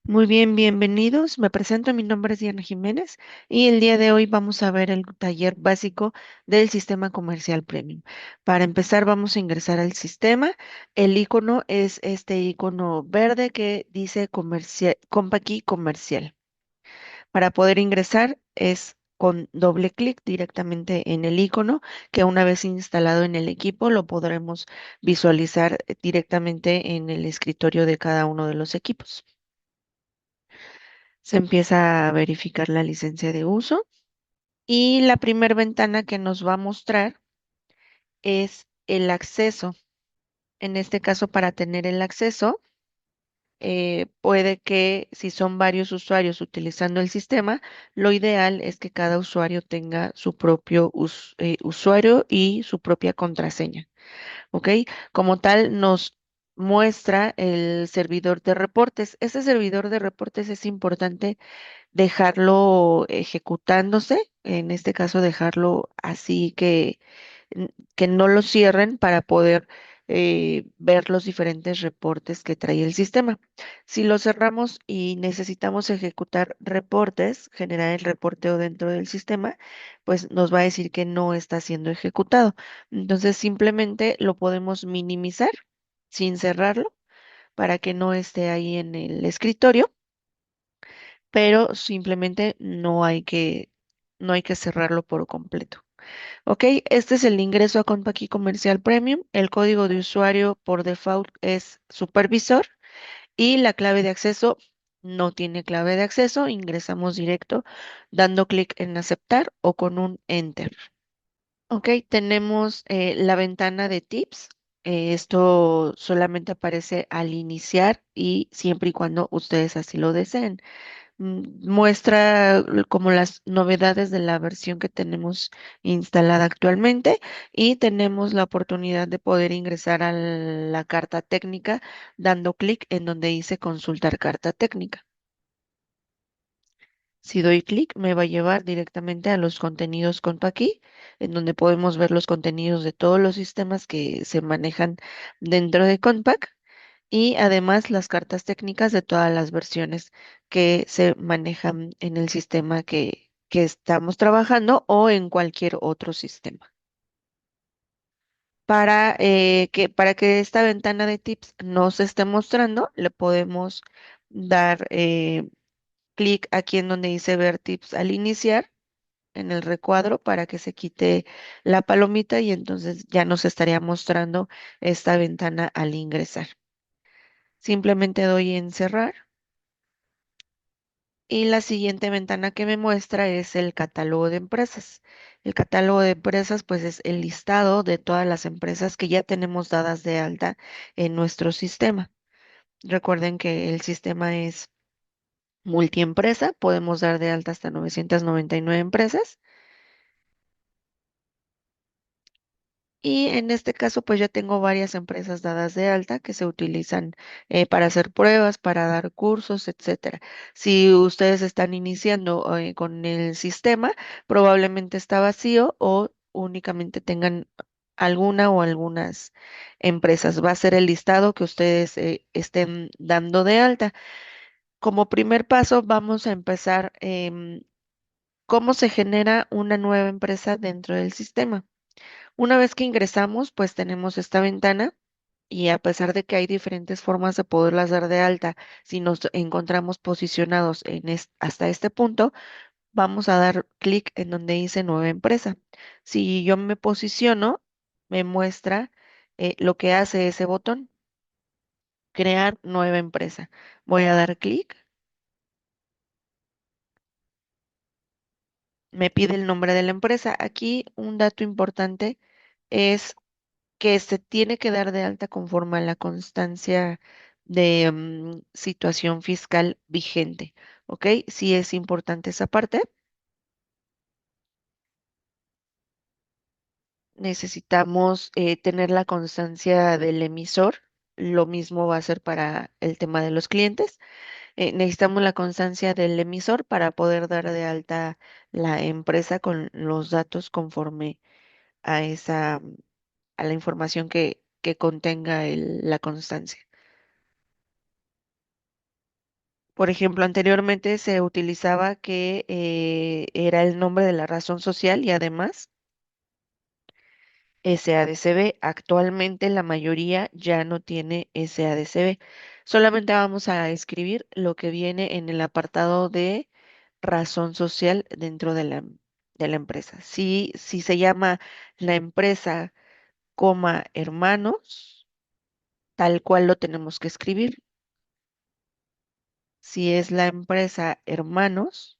Muy bien, bienvenidos. Me presento, mi nombre es Diana Jiménez y el día de hoy vamos a ver el taller básico del sistema comercial premium. Para empezar, vamos a ingresar al sistema. El icono es este icono verde que dice comercial, Compaqui comercial. Para poder ingresar es con doble clic directamente en el icono que una vez instalado en el equipo lo podremos visualizar directamente en el escritorio de cada uno de los equipos. Se empieza a verificar la licencia de uso y la primera ventana que nos va a mostrar es el acceso. En este caso, para tener el acceso, puede que si son varios usuarios utilizando el sistema, lo ideal es que cada usuario tenga su propio usuario y su propia contraseña. ¿Ok? Como tal, nos muestra el servidor de reportes. Ese servidor de reportes es importante dejarlo ejecutándose, en este caso dejarlo así que no lo cierren para poder ver los diferentes reportes que trae el sistema. Si lo cerramos y necesitamos ejecutar reportes, generar el reporteo dentro del sistema, pues nos va a decir que no está siendo ejecutado. Entonces simplemente lo podemos minimizar sin cerrarlo para que no esté ahí en el escritorio, pero simplemente no hay que cerrarlo por completo. Ok, este es el ingreso a Compaqui Comercial Premium. El código de usuario por default es supervisor y la clave de acceso no tiene clave de acceso. Ingresamos directo dando clic en aceptar o con un enter. Ok, tenemos la ventana de tips. Esto solamente aparece al iniciar y siempre y cuando ustedes así lo deseen. Muestra como las novedades de la versión que tenemos instalada actualmente y tenemos la oportunidad de poder ingresar a la carta técnica dando clic en donde dice consultar carta técnica. Si doy clic, me va a llevar directamente a los contenidos Compaqui, en donde podemos ver los contenidos de todos los sistemas que se manejan dentro de Compact y además las cartas técnicas de todas las versiones que se manejan en el sistema que estamos trabajando o en cualquier otro sistema. Para que esta ventana de tips no se esté mostrando, le podemos dar clic aquí en donde dice ver tips al iniciar en el recuadro para que se quite la palomita y entonces ya nos estaría mostrando esta ventana al ingresar. Simplemente doy en cerrar y la siguiente ventana que me muestra es el catálogo de empresas. El catálogo de empresas pues es el listado de todas las empresas que ya tenemos dadas de alta en nuestro sistema. Recuerden que el sistema es multiempresa, podemos dar de alta hasta 999 empresas. Y en este caso, pues ya tengo varias empresas dadas de alta que se utilizan para hacer pruebas, para dar cursos, etcétera. Si ustedes están iniciando con el sistema, probablemente está vacío o únicamente tengan alguna o algunas empresas. Va a ser el listado que ustedes estén dando de alta. Como primer paso, vamos a empezar cómo se genera una nueva empresa dentro del sistema. Una vez que ingresamos, pues tenemos esta ventana y a pesar de que hay diferentes formas de poderlas dar de alta, si nos encontramos posicionados hasta este punto, vamos a dar clic en donde dice nueva empresa. Si yo me posiciono, me muestra lo que hace ese botón, crear nueva empresa. Voy a dar clic, me pide el nombre de la empresa. Aquí un dato importante es que se tiene que dar de alta conforme a la constancia de situación fiscal vigente. ¿Ok? Sí es importante esa parte. Necesitamos tener la constancia del emisor. Lo mismo va a ser para el tema de los clientes. Necesitamos la constancia del emisor para poder dar de alta la empresa con los datos conforme a a la información que contenga la constancia. Por ejemplo, anteriormente se utilizaba que era el nombre de la razón social y además SADCB. Actualmente la mayoría ya no tiene SADCB. Solamente vamos a escribir lo que viene en el apartado de razón social dentro de la empresa. Si se llama la empresa, coma, hermanos, tal cual lo tenemos que escribir. Si es la empresa hermanos,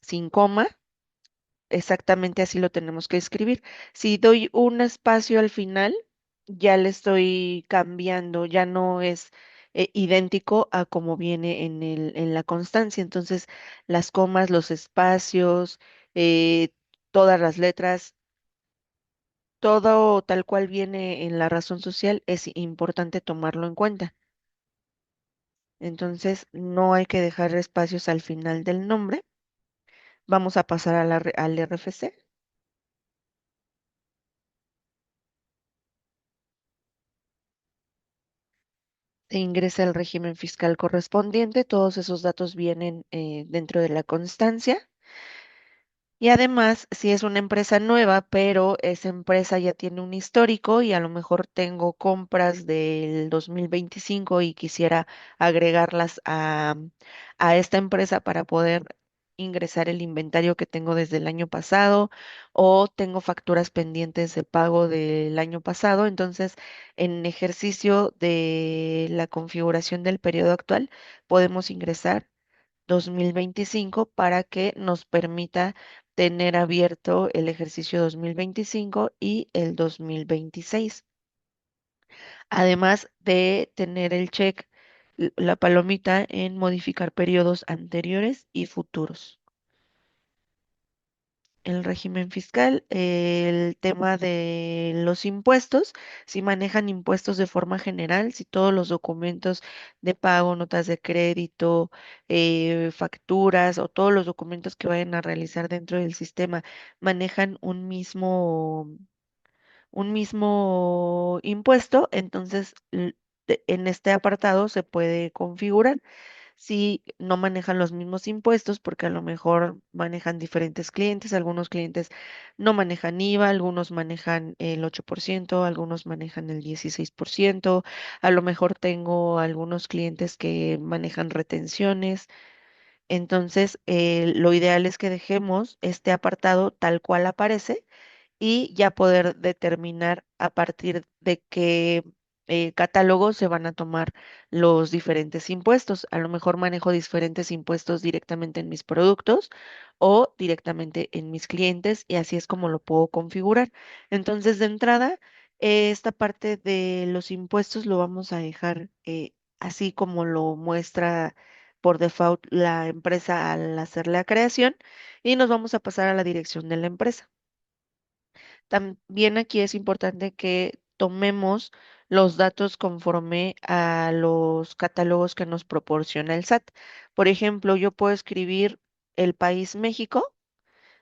sin coma, exactamente así lo tenemos que escribir. Si doy un espacio al final, ya le estoy cambiando, ya no es idéntico a como viene en la constancia. Entonces, las comas, los espacios, eh, todas las letras, todo tal cual viene en la razón social, es importante tomarlo en cuenta. Entonces, no hay que dejar espacios al final del nombre. Vamos a pasar a al RFC. Se ingresa el régimen fiscal correspondiente, todos esos datos vienen dentro de la constancia. Y además, si es una empresa nueva, pero esa empresa ya tiene un histórico y a lo mejor tengo compras del 2025 y quisiera agregarlas a esta empresa para poder ingresar el inventario que tengo desde el año pasado o tengo facturas pendientes de pago del año pasado, entonces en ejercicio de la configuración del periodo actual podemos ingresar 2025 para que nos permita tener abierto el ejercicio 2025 y el 2026. Además de tener el check, la palomita en modificar periodos anteriores y futuros. El régimen fiscal, el tema de los impuestos, si manejan impuestos de forma general, si todos los documentos de pago, notas de crédito, facturas o todos los documentos que vayan a realizar dentro del sistema manejan un mismo impuesto, entonces en este apartado se puede configurar si no manejan los mismos impuestos, porque a lo mejor manejan diferentes clientes, algunos clientes no manejan IVA, algunos manejan el 8%, algunos manejan el 16%, a lo mejor tengo algunos clientes que manejan retenciones. Entonces, lo ideal es que dejemos este apartado tal cual aparece y ya poder determinar a partir de qué catálogo se van a tomar los diferentes impuestos. A lo mejor manejo diferentes impuestos directamente en mis productos o directamente en mis clientes y así es como lo puedo configurar. Entonces, de entrada, esta parte de los impuestos lo vamos a dejar así como lo muestra por default la empresa al hacer la creación y nos vamos a pasar a la dirección de la empresa. También aquí es importante que tomemos los datos conforme a los catálogos que nos proporciona el SAT. Por ejemplo, yo puedo escribir el país México,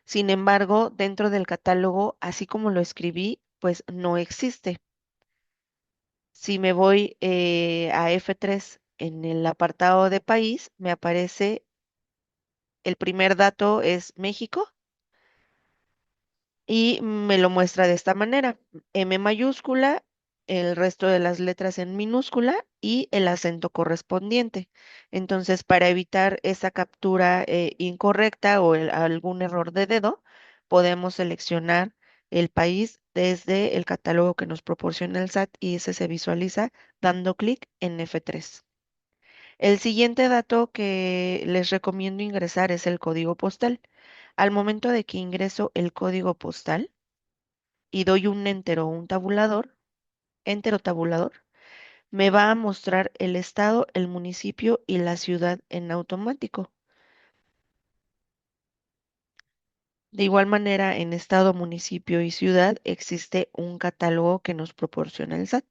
sin embargo, dentro del catálogo, así como lo escribí, pues no existe. Si me voy a F3 en el apartado de país, me aparece el primer dato es México y me lo muestra de esta manera, M mayúscula, el resto de las letras en minúscula y el acento correspondiente. Entonces, para evitar esa captura incorrecta o algún error de dedo, podemos seleccionar el país desde el catálogo que nos proporciona el SAT y ese se visualiza dando clic en F3. El siguiente dato que les recomiendo ingresar es el código postal. Al momento de que ingreso el código postal, y doy un enter o un tabulador, enter o tabulador, me va a mostrar el estado, el municipio y la ciudad en automático. De igual manera, en estado, municipio y ciudad existe un catálogo que nos proporciona el SAT.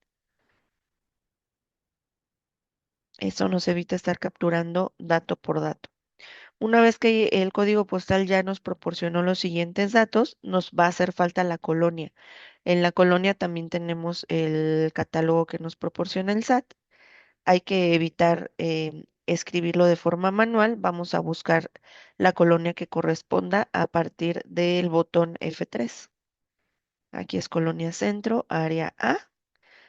Eso nos evita estar capturando dato por dato. Una vez que el código postal ya nos proporcionó los siguientes datos, nos va a hacer falta la colonia. En la colonia también tenemos el catálogo que nos proporciona el SAT. Hay que evitar escribirlo de forma manual, vamos a buscar la colonia que corresponda a partir del botón F3. Aquí es Colonia Centro, área A.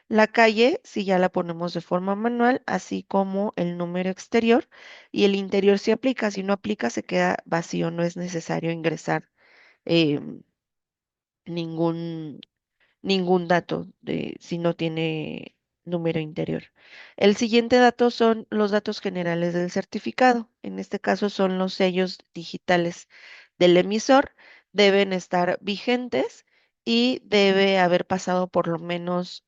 La calle, si ya la ponemos de forma manual, así como el número exterior y el interior si aplica, si no aplica se queda vacío, no es necesario ingresar em, ningún dato de si no tiene número interior. El siguiente dato son los datos generales del certificado. En este caso son los sellos digitales del emisor. Deben estar vigentes y debe haber pasado por lo menos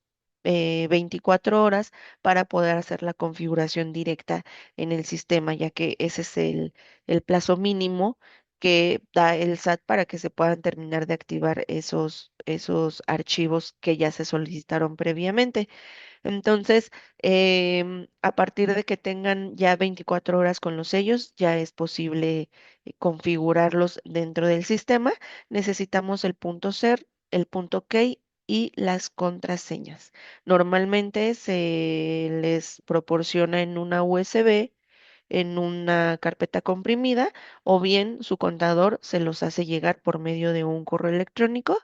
24 horas para poder hacer la configuración directa en el sistema, ya que ese es el plazo mínimo que da el SAT para que se puedan terminar de activar esos archivos que ya se solicitaron previamente. Entonces, a partir de que tengan ya 24 horas con los sellos, ya es posible configurarlos dentro del sistema. Necesitamos el punto SER, el punto key y las contraseñas. Normalmente se les proporciona en una USB, en una carpeta comprimida, o bien su contador se los hace llegar por medio de un correo electrónico,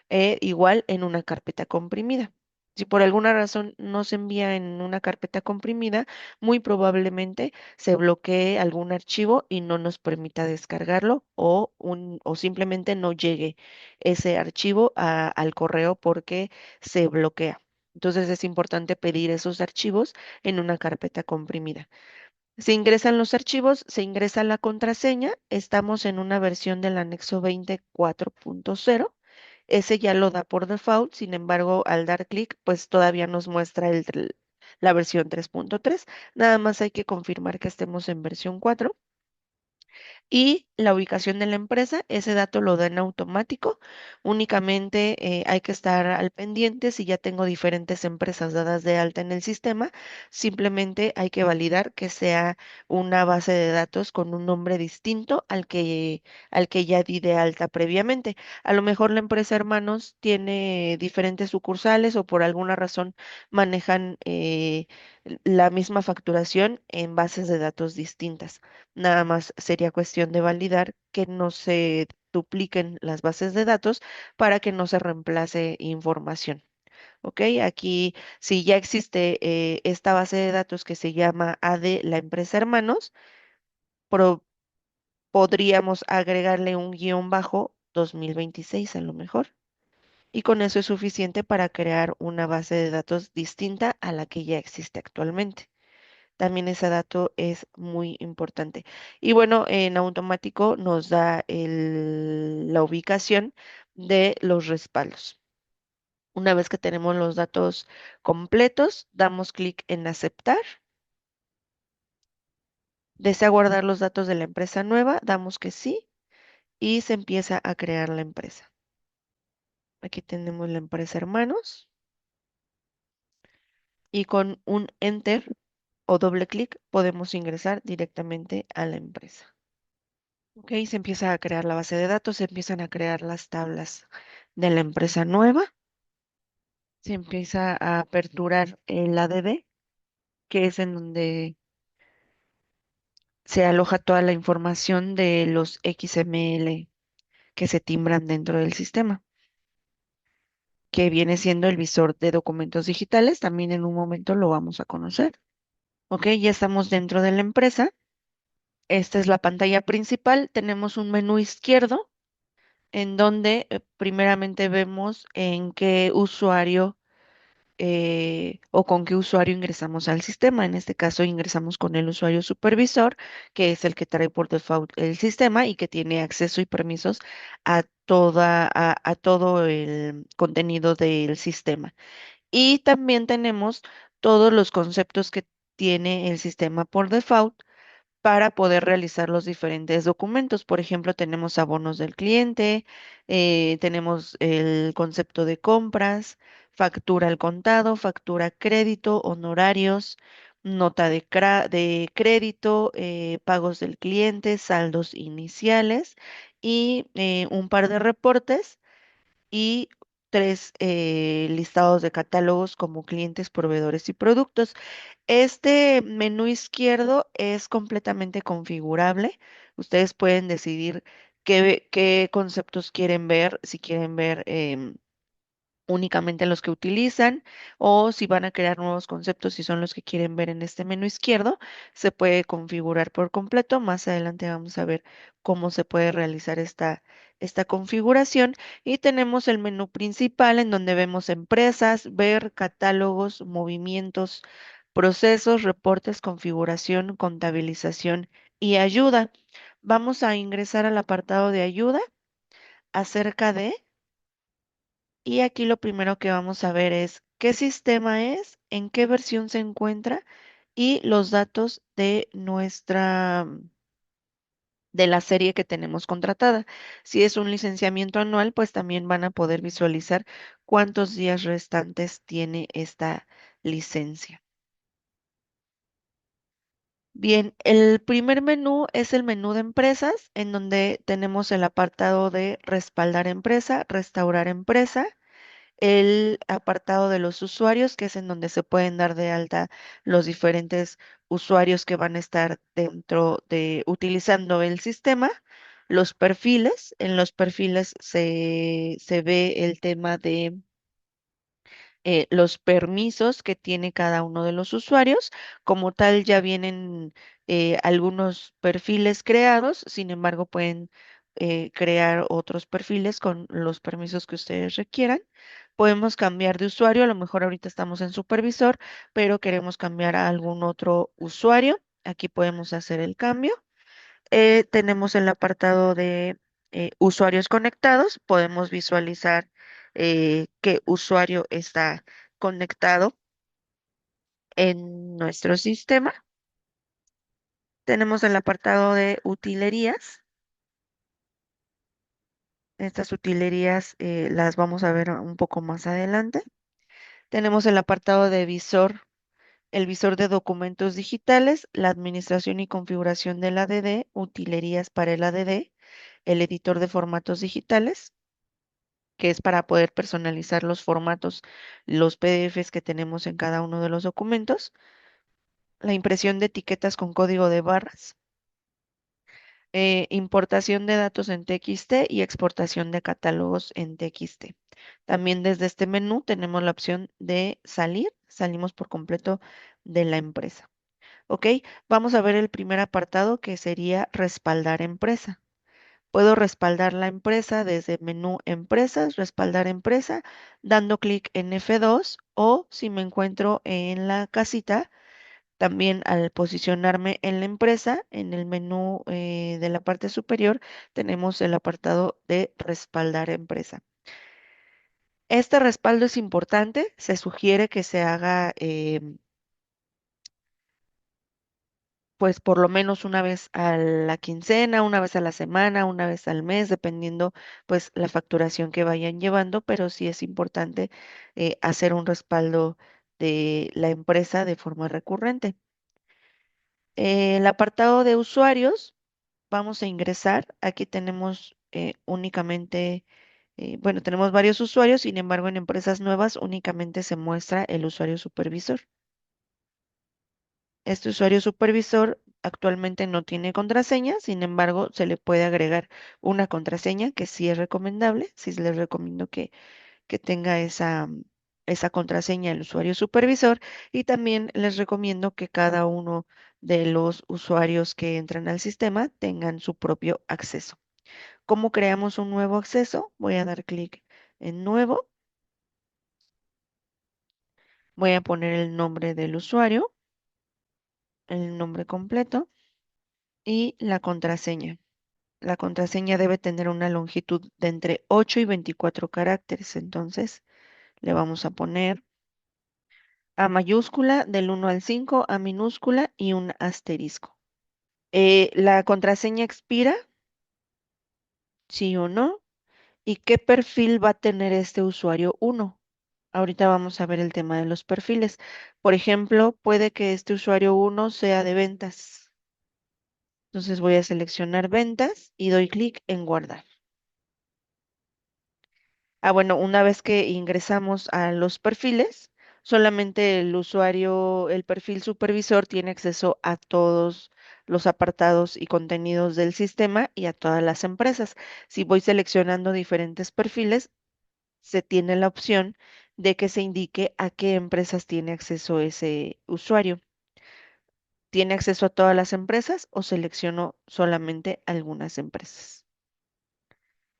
igual en una carpeta comprimida. Si por alguna razón no se envía en una carpeta comprimida, muy probablemente se bloquee algún archivo y no nos permita descargarlo, o simplemente no llegue ese archivo al correo porque se bloquea. Entonces es importante pedir esos archivos en una carpeta comprimida. Se ingresan los archivos, se ingresa la contraseña. Estamos en una versión del anexo 24.0. Ese ya lo da por default, sin embargo, al dar clic, pues todavía nos muestra la versión 3.3. Nada más hay que confirmar que estemos en versión 4. Y la ubicación de la empresa, ese dato lo da en automático. Únicamente hay que estar al pendiente si ya tengo diferentes empresas dadas de alta en el sistema. Simplemente hay que validar que sea una base de datos con un nombre distinto al que ya di de alta previamente. A lo mejor la empresa hermanos tiene diferentes sucursales o por alguna razón manejan la misma facturación en bases de datos distintas. Nada más sería cuestión de validar que no se dupliquen las bases de datos para que no se reemplace información. ¿Ok? Aquí, si ya existe esta base de datos que se llama AD, la empresa hermanos, pro- podríamos agregarle un guión bajo 2026 a lo mejor. Y con eso es suficiente para crear una base de datos distinta a la que ya existe actualmente. También ese dato es muy importante. Y bueno, en automático nos da la ubicación de los respaldos. Una vez que tenemos los datos completos, damos clic en aceptar. ¿Desea guardar los datos de la empresa nueva? Damos que sí y se empieza a crear la empresa. Aquí tenemos la empresa hermanos y con un enter o doble clic podemos ingresar directamente a la empresa. Ok, se empieza a crear la base de datos, se empiezan a crear las tablas de la empresa nueva, se empieza a aperturar el ADB, que es en donde se aloja toda la información de los XML que se timbran dentro del sistema, que viene siendo el visor de documentos digitales. También en un momento lo vamos a conocer. Ok, ya estamos dentro de la empresa. Esta es la pantalla principal. Tenemos un menú izquierdo en donde primeramente vemos en qué usuario o con qué usuario ingresamos al sistema. En este caso ingresamos con el usuario supervisor, que es el que trae por default el sistema y que tiene acceso y permisos a todo el contenido del sistema. Y también tenemos todos los conceptos que tiene el sistema por default para poder realizar los diferentes documentos. Por ejemplo, tenemos abonos del cliente, tenemos el concepto de compras, factura al contado, factura crédito, honorarios, nota de crédito, pagos del cliente, saldos iniciales y un par de reportes y tres listados de catálogos como clientes, proveedores y productos. Este menú izquierdo es completamente configurable. Ustedes pueden decidir qué conceptos quieren ver, si quieren ver únicamente los que utilizan o si van a crear nuevos conceptos y son los que quieren ver en este menú izquierdo, se puede configurar por completo. Más adelante vamos a ver cómo se puede realizar esta configuración y tenemos el menú principal en donde vemos empresas, ver catálogos, movimientos, procesos, reportes, configuración, contabilización y ayuda. Vamos a ingresar al apartado de ayuda acerca de y aquí lo primero que vamos a ver es qué sistema es, en qué versión se encuentra y los datos de de la serie que tenemos contratada. Si es un licenciamiento anual, pues también van a poder visualizar cuántos días restantes tiene esta licencia. Bien, el primer menú es el menú de empresas, en donde tenemos el apartado de respaldar empresa, restaurar empresa, el apartado de los usuarios, que es en donde se pueden dar de alta los diferentes usuarios que van a estar dentro de utilizando el sistema. Los perfiles, en los perfiles se ve el tema de los permisos que tiene cada uno de los usuarios. Como tal, ya vienen algunos perfiles creados, sin embargo, pueden crear otros perfiles con los permisos que ustedes requieran. Podemos cambiar de usuario, a lo mejor ahorita estamos en supervisor, pero queremos cambiar a algún otro usuario. Aquí podemos hacer el cambio. Tenemos el apartado de usuarios conectados. Podemos visualizar qué usuario está conectado en nuestro sistema. Tenemos el apartado de utilerías. Estas utilerías las vamos a ver un poco más adelante. Tenemos el apartado de visor, el visor de documentos digitales, la administración y configuración del ADD, utilerías para el ADD, el editor de formatos digitales, que es para poder personalizar los formatos, los PDFs que tenemos en cada uno de los documentos, la impresión de etiquetas con código de barras, importación de datos en TXT y exportación de catálogos en TXT. También desde este menú tenemos la opción de salir, salimos por completo de la empresa. ¿Ok? Vamos a ver el primer apartado que sería respaldar empresa. Puedo respaldar la empresa desde menú empresas, respaldar empresa, dando clic en F2 o si me encuentro en la casita, también al posicionarme en la empresa, en el menú de la parte superior, tenemos el apartado de respaldar empresa. Este respaldo es importante, se sugiere que se haga pues por lo menos una vez a la quincena, una vez a la semana, una vez al mes, dependiendo pues la facturación que vayan llevando, pero sí es importante hacer un respaldo de la empresa de forma recurrente. El apartado de usuarios, vamos a ingresar. Aquí tenemos únicamente, bueno, tenemos varios usuarios, sin embargo, en empresas nuevas únicamente se muestra el usuario supervisor. Este usuario supervisor actualmente no tiene contraseña, sin embargo, se le puede agregar una contraseña que sí es recomendable. Sí les recomiendo que tenga esa contraseña el usuario supervisor y también les recomiendo que cada uno de los usuarios que entran al sistema tengan su propio acceso. ¿Cómo creamos un nuevo acceso? Voy a dar clic en nuevo, voy a poner el nombre del usuario, el nombre completo y la contraseña. La contraseña debe tener una longitud de entre 8 y 24 caracteres. Entonces, le vamos a poner A mayúscula del 1 al 5, A minúscula y un asterisco. La contraseña expira, sí o no, y qué perfil va a tener este usuario 1. Ahorita vamos a ver el tema de los perfiles. Por ejemplo, puede que este usuario 1 sea de ventas. Entonces voy a seleccionar ventas y doy clic en guardar. Bueno, una vez que ingresamos a los perfiles, solamente el usuario, el perfil supervisor tiene acceso a todos los apartados y contenidos del sistema y a todas las empresas. Si voy seleccionando diferentes perfiles, se tiene la opción de que se indique a qué empresas tiene acceso ese usuario. ¿Tiene acceso a todas las empresas o selecciono solamente algunas empresas?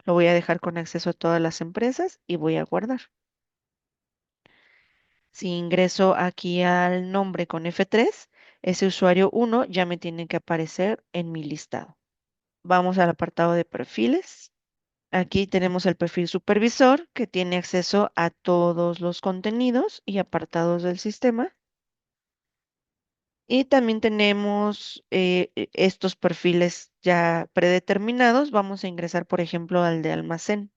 Lo voy a dejar con acceso a todas las empresas y voy a guardar. Si ingreso aquí al nombre con F3, ese usuario 1 ya me tiene que aparecer en mi listado. Vamos al apartado de perfiles. Aquí tenemos el perfil supervisor que tiene acceso a todos los contenidos y apartados del sistema. Y también tenemos estos perfiles ya predeterminados. Vamos a ingresar, por ejemplo, al de almacén.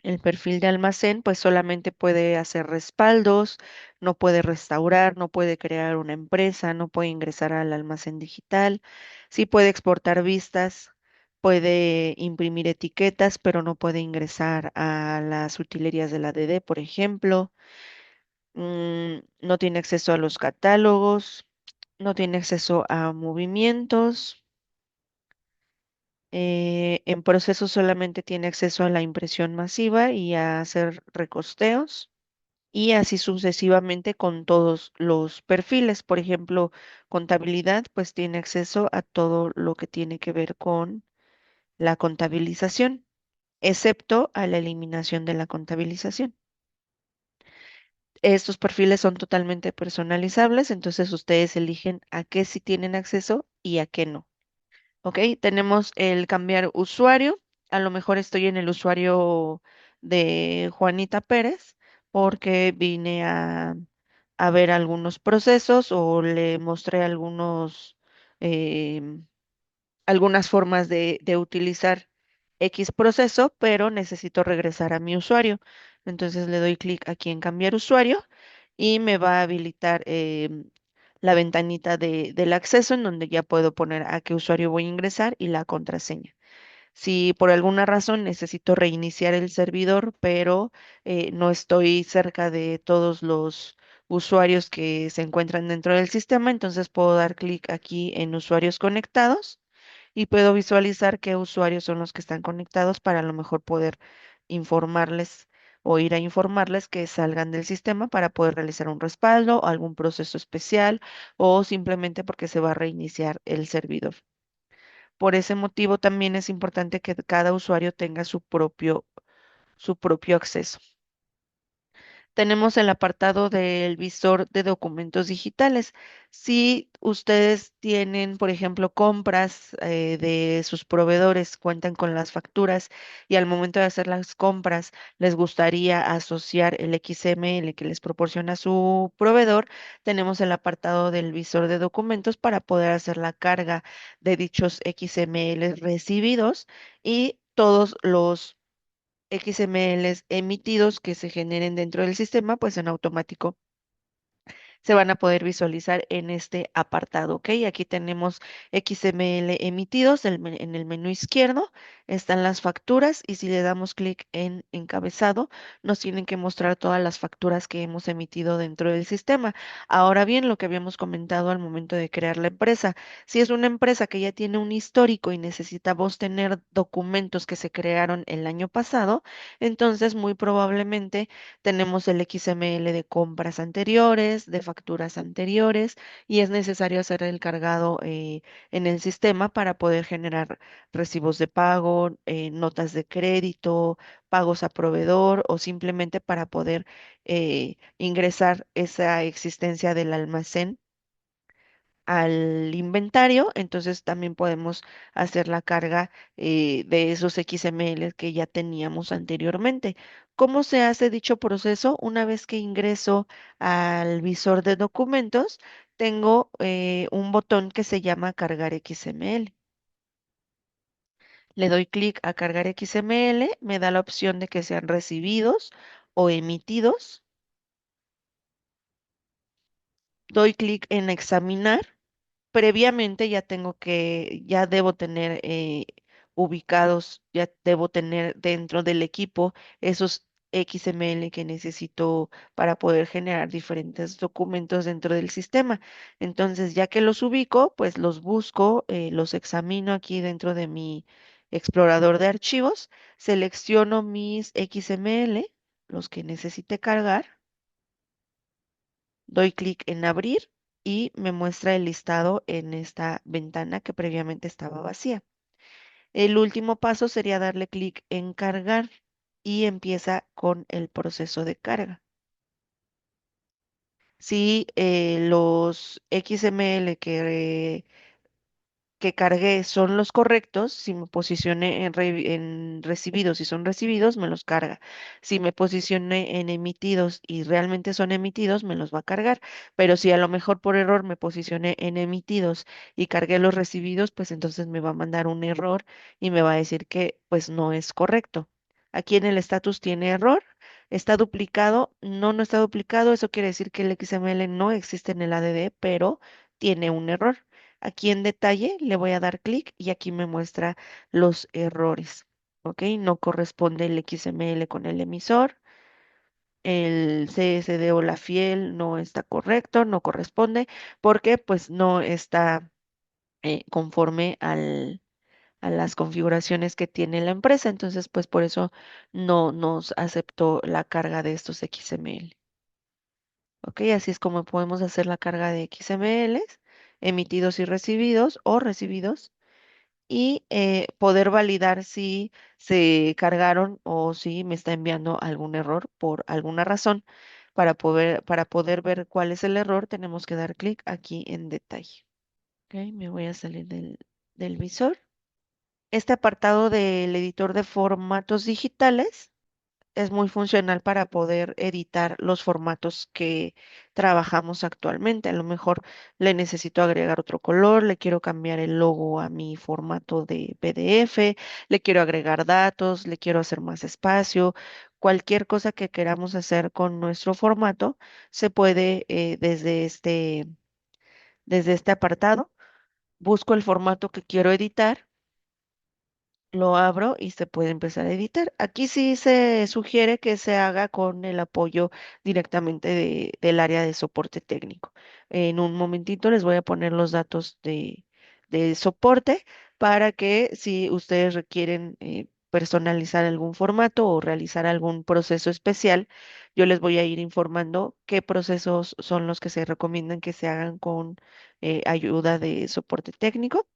El perfil de almacén pues solamente puede hacer respaldos, no puede restaurar, no puede crear una empresa, no puede ingresar al almacén digital, sí puede exportar vistas, puede imprimir etiquetas, pero no puede ingresar a las utilerías de la DD, por ejemplo. No tiene acceso a los catálogos, no tiene acceso a movimientos. En proceso solamente tiene acceso a la impresión masiva y a hacer recosteos y así sucesivamente con todos los perfiles. Por ejemplo, contabilidad, pues tiene acceso a todo lo que tiene que ver con la contabilización, excepto a la eliminación de la contabilización. Estos perfiles son totalmente personalizables, entonces ustedes eligen a qué sí tienen acceso y a qué no. Ok, tenemos el cambiar usuario. A lo mejor estoy en el usuario de Juanita Pérez porque vine a ver algunos procesos o le mostré algunas formas de utilizar X proceso, pero necesito regresar a mi usuario. Entonces le doy clic aquí en cambiar usuario y me va a habilitar la ventanita del acceso en donde ya puedo poner a qué usuario voy a ingresar y la contraseña. Si por alguna razón necesito reiniciar el servidor, pero no estoy cerca de todos los usuarios que se encuentran dentro del sistema, entonces puedo dar clic aquí en usuarios conectados y puedo visualizar qué usuarios son los que están conectados para a lo mejor poder informarles o ir a informarles que salgan del sistema para poder realizar un respaldo, algún proceso especial o simplemente porque se va a reiniciar el servidor. Por ese motivo también es importante que cada usuario tenga su propio acceso. Tenemos el apartado del visor de documentos digitales. Si ustedes tienen, por ejemplo, compras de sus proveedores, cuentan con las facturas y al momento de hacer las compras les gustaría asociar el XML que les proporciona su proveedor, tenemos el apartado del visor de documentos para poder hacer la carga de dichos XML recibidos y todos los XMLs emitidos que se generen dentro del sistema, pues en automático se van a poder visualizar en este apartado, ¿ok? Aquí tenemos XML emitidos en el menú izquierdo, están las facturas y si le damos clic en encabezado, nos tienen que mostrar todas las facturas que hemos emitido dentro del sistema. Ahora bien, lo que habíamos comentado al momento de crear la empresa, si es una empresa que ya tiene un histórico y necesitamos tener documentos que se crearon el año pasado, entonces muy probablemente tenemos el XML de compras anteriores, de facturas anteriores, y es necesario hacer el cargado en el sistema para poder generar recibos de pago, notas de crédito, pagos a proveedor o simplemente para poder ingresar esa existencia del almacén al inventario, entonces también podemos hacer la carga de esos XML que ya teníamos anteriormente. ¿Cómo se hace dicho proceso? Una vez que ingreso al visor de documentos, tengo un botón que se llama cargar XML. Le doy clic a cargar XML, me da la opción de que sean recibidos o emitidos. Doy clic en examinar. Previamente ya debo tener ubicados, ya debo tener dentro del equipo esos XML que necesito para poder generar diferentes documentos dentro del sistema. Entonces, ya que los ubico, pues los busco, los examino aquí dentro de mi explorador de archivos, selecciono mis XML, los que necesite cargar, doy clic en abrir y me muestra el listado en esta ventana que previamente estaba vacía. El último paso sería darle clic en cargar y empieza con el proceso de carga. Si los XML que cargué son los correctos, si me posicioné en recibidos y son recibidos, me los carga. Si me posicioné en emitidos y realmente son emitidos, me los va a cargar. Pero si a lo mejor por error me posicioné en emitidos y cargué los recibidos, pues entonces me va a mandar un error y me va a decir que pues no es correcto. Aquí en el status tiene error, está duplicado, no, no está duplicado, eso quiere decir que el XML no existe en el ADD, pero tiene un error. Aquí en detalle le voy a dar clic y aquí me muestra los errores. ¿Ok? No corresponde el XML con el emisor. El CSD o la fiel no está correcto, no corresponde porque pues no está conforme a las configuraciones que tiene la empresa. Entonces pues por eso no nos aceptó la carga de estos XML. ¿Ok? Así es como podemos hacer la carga de XMLs emitidos y recibidos o recibidos y poder validar si se cargaron o si me está enviando algún error por alguna razón. Para poder ver cuál es el error, tenemos que dar clic aquí en detalle. Ok, me voy a salir del visor. Este apartado del editor de formatos digitales es muy funcional para poder editar los formatos que trabajamos actualmente. A lo mejor le necesito agregar otro color, le quiero cambiar el logo a mi formato de PDF, le quiero agregar datos, le quiero hacer más espacio. Cualquier cosa que queramos hacer con nuestro formato se puede desde este apartado. Busco el formato que quiero editar, lo abro y se puede empezar a editar. Aquí sí se sugiere que se haga con el apoyo directamente del área de soporte técnico. En un momentito les voy a poner los datos de soporte para que si ustedes requieren personalizar algún formato o realizar algún proceso especial, yo les voy a ir informando qué procesos son los que se recomiendan que se hagan con ayuda de soporte técnico.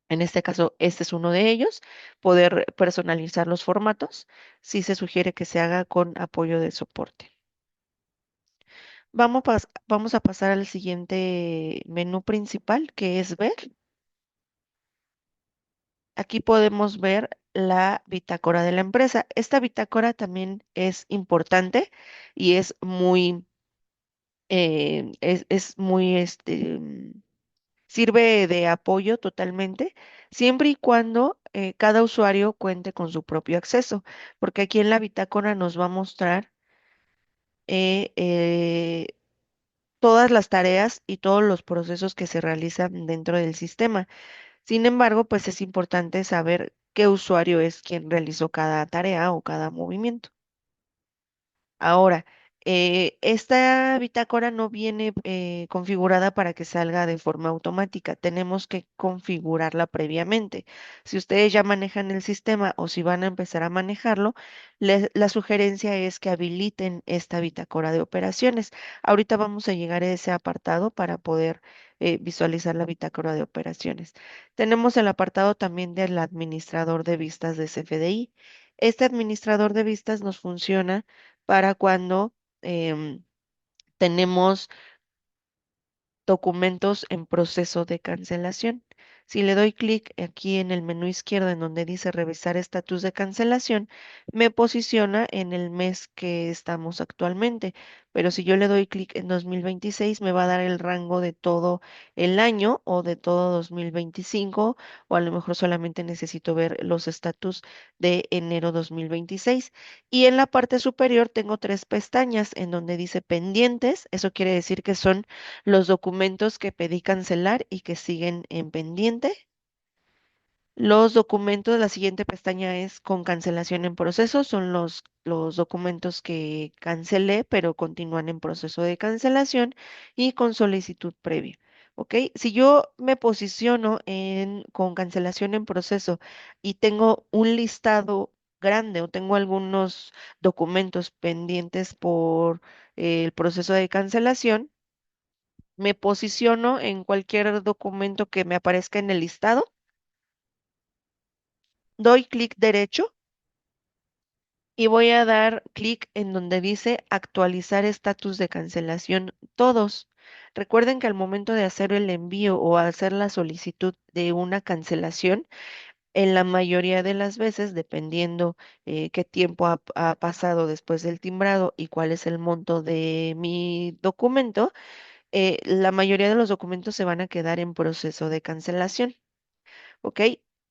En este caso, este es uno de ellos, poder personalizar los formatos. Sí se sugiere que se haga con apoyo de soporte. Vamos a pasar al siguiente menú principal, que es ver. Aquí podemos ver la bitácora de la empresa. Esta bitácora también es importante y es muy sirve de apoyo totalmente, siempre y cuando cada usuario cuente con su propio acceso, porque aquí en la bitácora nos va a mostrar eh, eh, todas las tareas y todos los procesos que se realizan dentro del sistema. Sin embargo, pues es importante saber qué usuario es quien realizó cada tarea o cada movimiento. Ahora, esta bitácora no viene configurada para que salga de forma automática. Tenemos que configurarla previamente. Si ustedes ya manejan el sistema o si van a empezar a manejarlo, la sugerencia es que habiliten esta bitácora de operaciones. Ahorita vamos a llegar a ese apartado para poder visualizar la bitácora de operaciones. Tenemos el apartado también del administrador de vistas de CFDI. Este administrador de vistas nos funciona para cuando em, tenemos documentos en proceso de cancelación. Si le doy clic aquí en el menú izquierdo en donde dice revisar estatus de cancelación, me posiciona en el mes que estamos actualmente. Pero si yo le doy clic en 2026, me va a dar el rango de todo el año o de todo 2025, o a lo mejor solamente necesito ver los estatus de enero 2026. Y en la parte superior tengo tres pestañas en donde dice pendientes. Eso quiere decir que son los documentos que pedí cancelar y que siguen en pendiente. Los documentos, la siguiente pestaña es con cancelación en proceso, son los documentos que cancelé, pero continúan en proceso de cancelación y con solicitud previa. ¿Ok? Si yo me posiciono con cancelación en proceso y tengo un listado grande o tengo algunos documentos pendientes por el proceso de cancelación, me posiciono en cualquier documento que me aparezca en el listado, doy clic derecho y voy a dar clic en donde dice actualizar estatus de cancelación todos. Recuerden que al momento de hacer el envío o hacer la solicitud de una cancelación, en la mayoría de las veces, dependiendo qué tiempo ha pasado después del timbrado y cuál es el monto de mi documento, la mayoría de los documentos se van a quedar en proceso de cancelación. ¿Ok?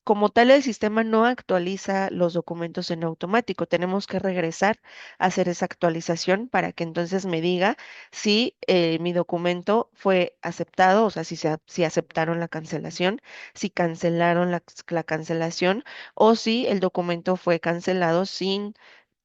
Como tal, el sistema no actualiza los documentos en automático. Tenemos que regresar a hacer esa actualización para que entonces me diga si mi documento fue aceptado, o sea, si aceptaron la cancelación, si cancelaron la cancelación o si el documento fue cancelado sin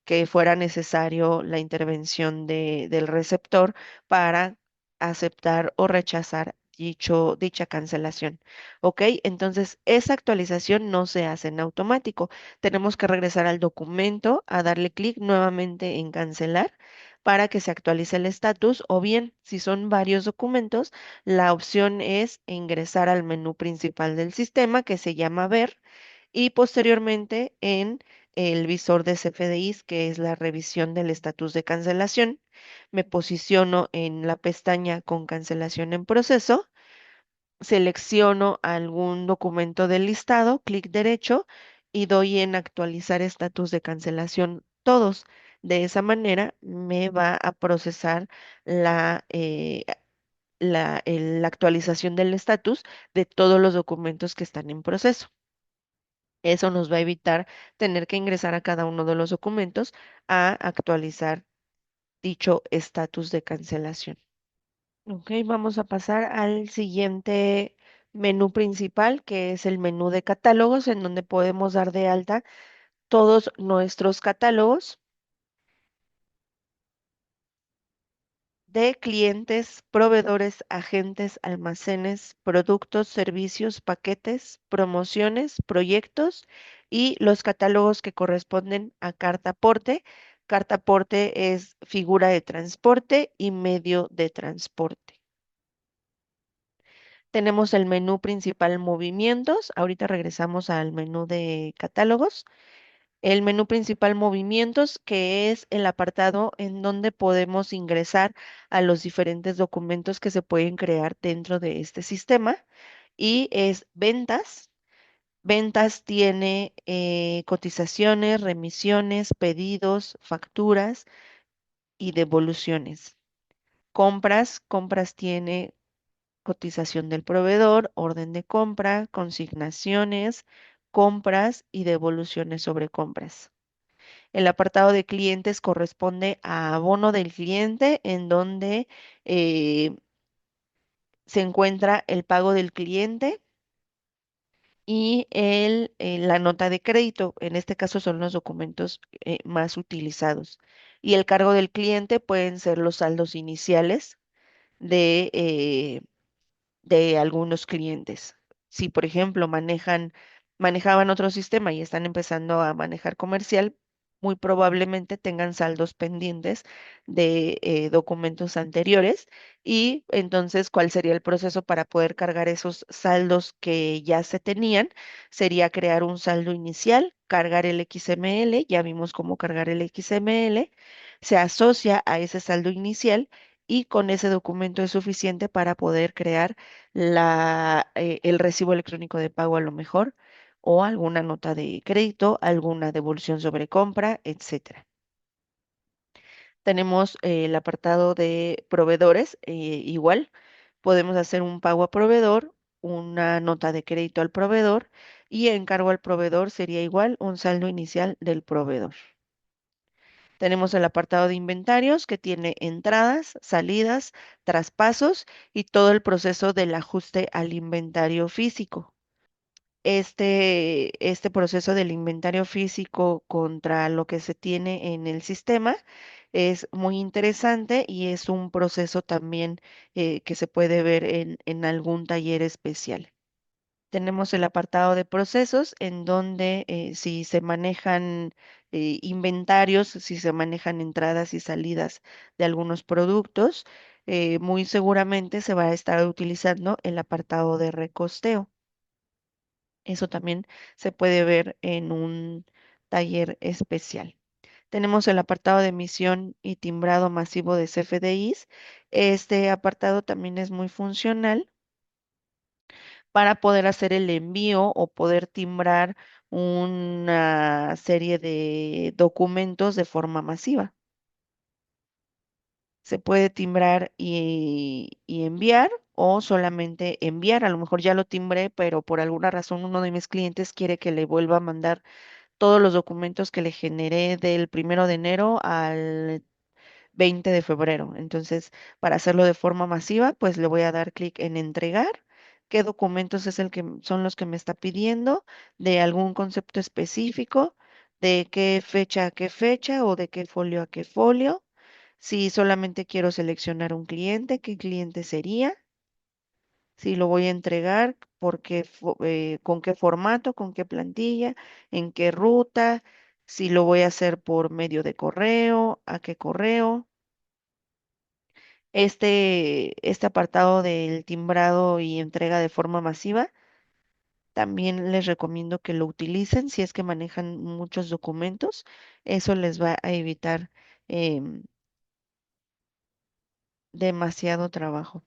que fuera necesario la intervención del receptor para aceptar o rechazar dicha cancelación. ¿Ok? Entonces, esa actualización no se hace en automático. Tenemos que regresar al documento, a darle clic nuevamente en cancelar para que se actualice el estatus, o bien, si son varios documentos, la opción es ingresar al menú principal del sistema que se llama Ver y posteriormente en el visor de CFDIs, que es la revisión del estatus de cancelación. Me posiciono en la pestaña con cancelación en proceso, selecciono algún documento del listado, clic derecho y doy en actualizar estatus de cancelación todos. De esa manera me va a procesar la actualización del estatus de todos los documentos que están en proceso. Eso nos va a evitar tener que ingresar a cada uno de los documentos a actualizar dicho estatus de cancelación. Ok, vamos a pasar al siguiente menú principal, que es el menú de catálogos, en donde podemos dar de alta todos nuestros catálogos de clientes, proveedores, agentes, almacenes, productos, servicios, paquetes, promociones, proyectos y los catálogos que corresponden a carta aporte. Carta aporte es figura de transporte y medio de transporte. Tenemos el menú principal movimientos. Ahorita regresamos al menú de catálogos. El menú principal movimientos, que es el apartado en donde podemos ingresar a los diferentes documentos que se pueden crear dentro de este sistema. Y es ventas. Ventas tiene cotizaciones, remisiones, pedidos, facturas y devoluciones. Compras, compras tiene cotización del proveedor, orden de compra, consignaciones, compras y devoluciones sobre compras. El apartado de clientes corresponde a abono del cliente, en donde eh, se encuentra el pago del cliente y la nota de crédito. En este caso son los documentos más utilizados. Y el cargo del cliente pueden ser los saldos iniciales de, de algunos clientes. Si, por ejemplo, manejaban otro sistema y están empezando a manejar comercial, muy probablemente tengan saldos pendientes de documentos anteriores y entonces, ¿cuál sería el proceso para poder cargar esos saldos que ya se tenían? Sería crear un saldo inicial, cargar el XML, ya vimos cómo cargar el XML, se asocia a ese saldo inicial y con ese documento es suficiente para poder crear el recibo electrónico de pago a lo mejor, o alguna nota de crédito, alguna devolución sobre compra, etcétera. Tenemos el apartado de proveedores, igual, podemos hacer un pago a proveedor, una nota de crédito al proveedor y encargo al proveedor sería igual un saldo inicial del proveedor. Tenemos el apartado de inventarios que tiene entradas, salidas, traspasos y todo el proceso del ajuste al inventario físico. este proceso del inventario físico contra lo que se tiene en el sistema es muy interesante y es un proceso también que se puede ver en algún taller especial. Tenemos el apartado de procesos en donde si se manejan inventarios, si se manejan entradas y salidas de algunos productos, muy seguramente se va a estar utilizando el apartado de recosteo. Eso también se puede ver en un taller especial. Tenemos el apartado de emisión y timbrado masivo de CFDIs. Este apartado también es muy funcional para poder hacer el envío o poder timbrar una serie de documentos de forma masiva. Se puede timbrar y enviar o solamente enviar. A lo mejor ya lo timbré, pero por alguna razón uno de mis clientes quiere que le vuelva a mandar todos los documentos que le generé del 1 de enero al 20 de febrero. Entonces, para hacerlo de forma masiva, pues le voy a dar clic en entregar. ¿Qué documentos es el que son los que me está pidiendo? De algún concepto específico, de qué fecha a qué fecha o de qué folio a qué folio. Si solamente quiero seleccionar un cliente, ¿qué cliente sería? Si lo voy a entregar, con qué formato, con qué plantilla, en qué ruta, si lo voy a hacer por medio de correo, a qué correo. Este apartado del timbrado y entrega de forma masiva, también les recomiendo que lo utilicen si es que manejan muchos documentos. Eso les va a evitar em, demasiado trabajo.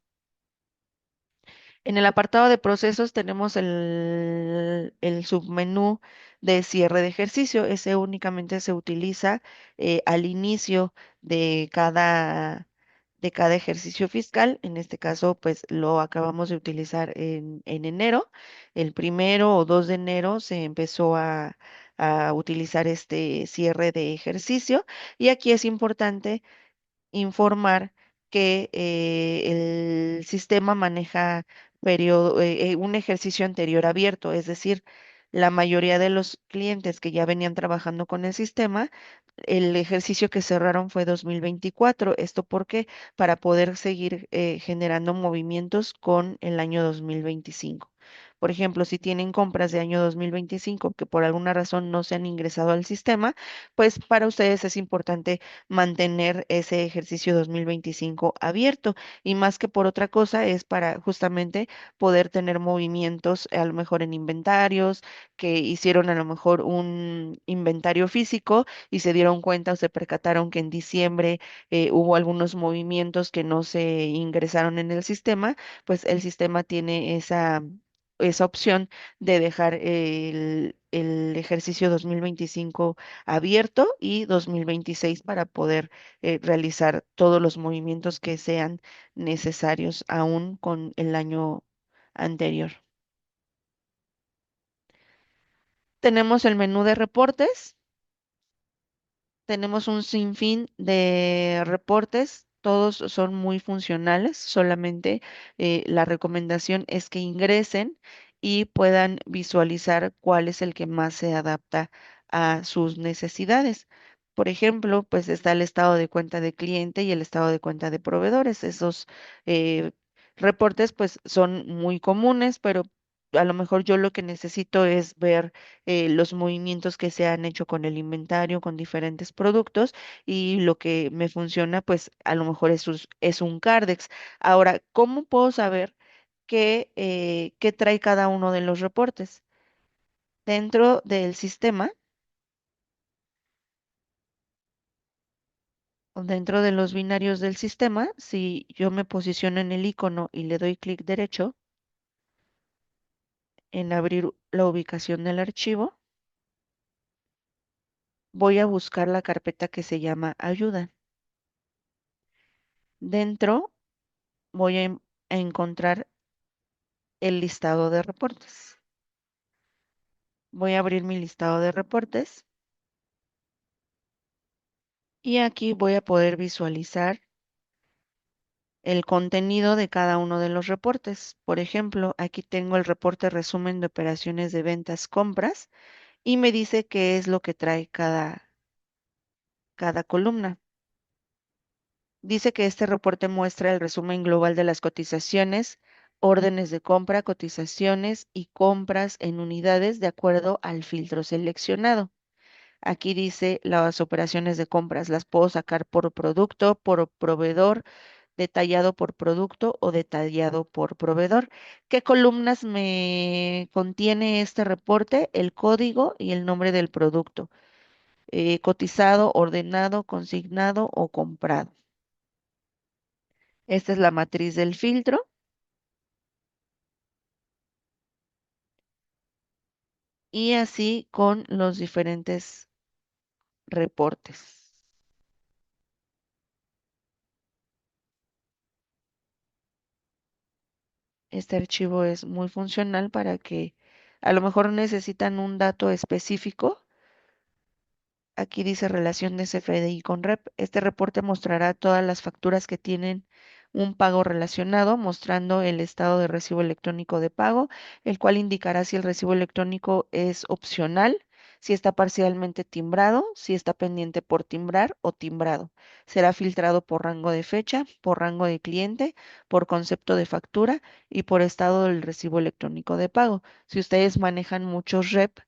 En el apartado de procesos tenemos el submenú de cierre de ejercicio. Ese únicamente se utiliza al inicio de cada ejercicio fiscal. En este caso, pues lo acabamos de utilizar en enero. El 1 o 2 de enero se empezó a utilizar este cierre de ejercicio y aquí es importante informar que el sistema maneja un ejercicio anterior abierto, es decir, la mayoría de los clientes que ya venían trabajando con el sistema, el ejercicio que cerraron fue 2024. ¿Esto por qué? Para poder seguir generando movimientos con el año 2025. Por ejemplo, si tienen compras de año 2025 que por alguna razón no se han ingresado al sistema, pues para ustedes es importante mantener ese ejercicio 2025 abierto y más que por otra cosa es para justamente poder tener movimientos a lo mejor en inventarios, que hicieron a lo mejor un inventario físico y se dieron cuenta o se percataron que en diciembre hubo algunos movimientos que no se ingresaron en el sistema, pues el sistema tiene esa opción de dejar el ejercicio 2025 abierto y 2026 para poder realizar todos los movimientos que sean necesarios aún con el año anterior. Tenemos el menú de reportes. Tenemos un sinfín de reportes, todos son muy funcionales, solamente la recomendación es que ingresen y puedan visualizar cuál es el que más se adapta a sus necesidades. Por ejemplo, pues está el estado de cuenta de cliente y el estado de cuenta de proveedores. Esos eh, reportes pues son muy comunes, pero a lo mejor yo lo que necesito es ver los movimientos que se han hecho con el inventario, con diferentes productos y lo que me funciona, pues a lo mejor es un Cardex. Ahora, ¿cómo puedo saber qué trae cada uno de los reportes? Dentro del sistema, o dentro de los binarios del sistema, si yo me posiciono en el icono y le doy clic derecho en abrir la ubicación del archivo, voy a buscar la carpeta que se llama ayuda. Dentro voy a encontrar el listado de reportes. Voy a abrir mi listado de reportes y aquí voy a poder visualizar el contenido de cada uno de los reportes. Por ejemplo, aquí tengo el reporte resumen de operaciones de ventas compras y me dice qué es lo que trae cada columna. Dice que este reporte muestra el resumen global de las cotizaciones, órdenes de compra, cotizaciones y compras en unidades de acuerdo al filtro seleccionado. Aquí dice las operaciones de compras, las puedo sacar por producto, por proveedor, detallado por producto o detallado por proveedor. ¿Qué columnas me contiene este reporte? El código y el nombre del producto, cotizado, ordenado, consignado o comprado. Esta es la matriz del filtro y así con los diferentes reportes. Este archivo es muy funcional para que a lo mejor necesitan un dato específico. Aquí dice relación de CFDI con REP. Este reporte mostrará todas las facturas que tienen un pago relacionado, mostrando el estado de recibo electrónico de pago, el cual indicará si el recibo electrónico es opcional, si está parcialmente timbrado, si está pendiente por timbrar o timbrado. Será filtrado por rango de fecha, por rango de cliente, por concepto de factura y por estado del recibo electrónico de pago. Si ustedes manejan muchos REP,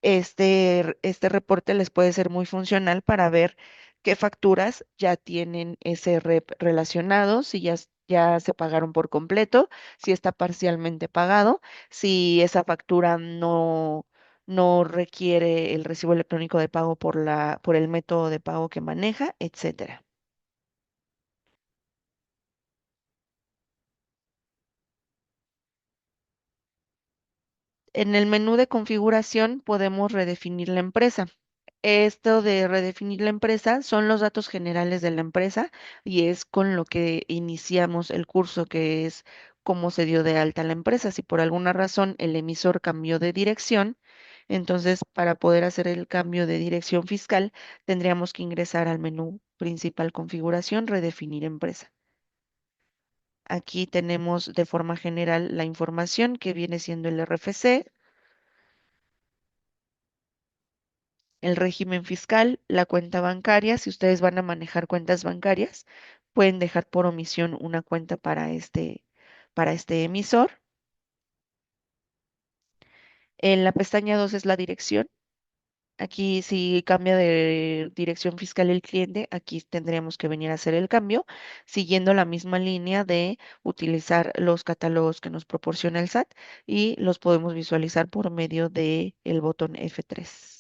este reporte les puede ser muy funcional para ver qué facturas ya tienen ese rep relacionado, si ya se pagaron por completo, si está parcialmente pagado, si esa factura no requiere el recibo electrónico de pago por el método de pago que maneja, etcétera. En el menú de configuración podemos redefinir la empresa. Esto de redefinir la empresa son los datos generales de la empresa y es con lo que iniciamos el curso, que es cómo se dio de alta la empresa. Si por alguna razón el emisor cambió de dirección, entonces para poder hacer el cambio de dirección fiscal tendríamos que ingresar al menú principal configuración, redefinir empresa. Aquí tenemos de forma general la información que viene siendo el RFC, el régimen fiscal, la cuenta bancaria. Si ustedes van a manejar cuentas bancarias, pueden dejar por omisión una cuenta para este emisor. En la pestaña 2 es la dirección. Aquí si cambia de dirección fiscal el cliente, aquí tendríamos que venir a hacer el cambio, siguiendo la misma línea de utilizar los catálogos que nos proporciona el SAT y los podemos visualizar por medio del botón F3.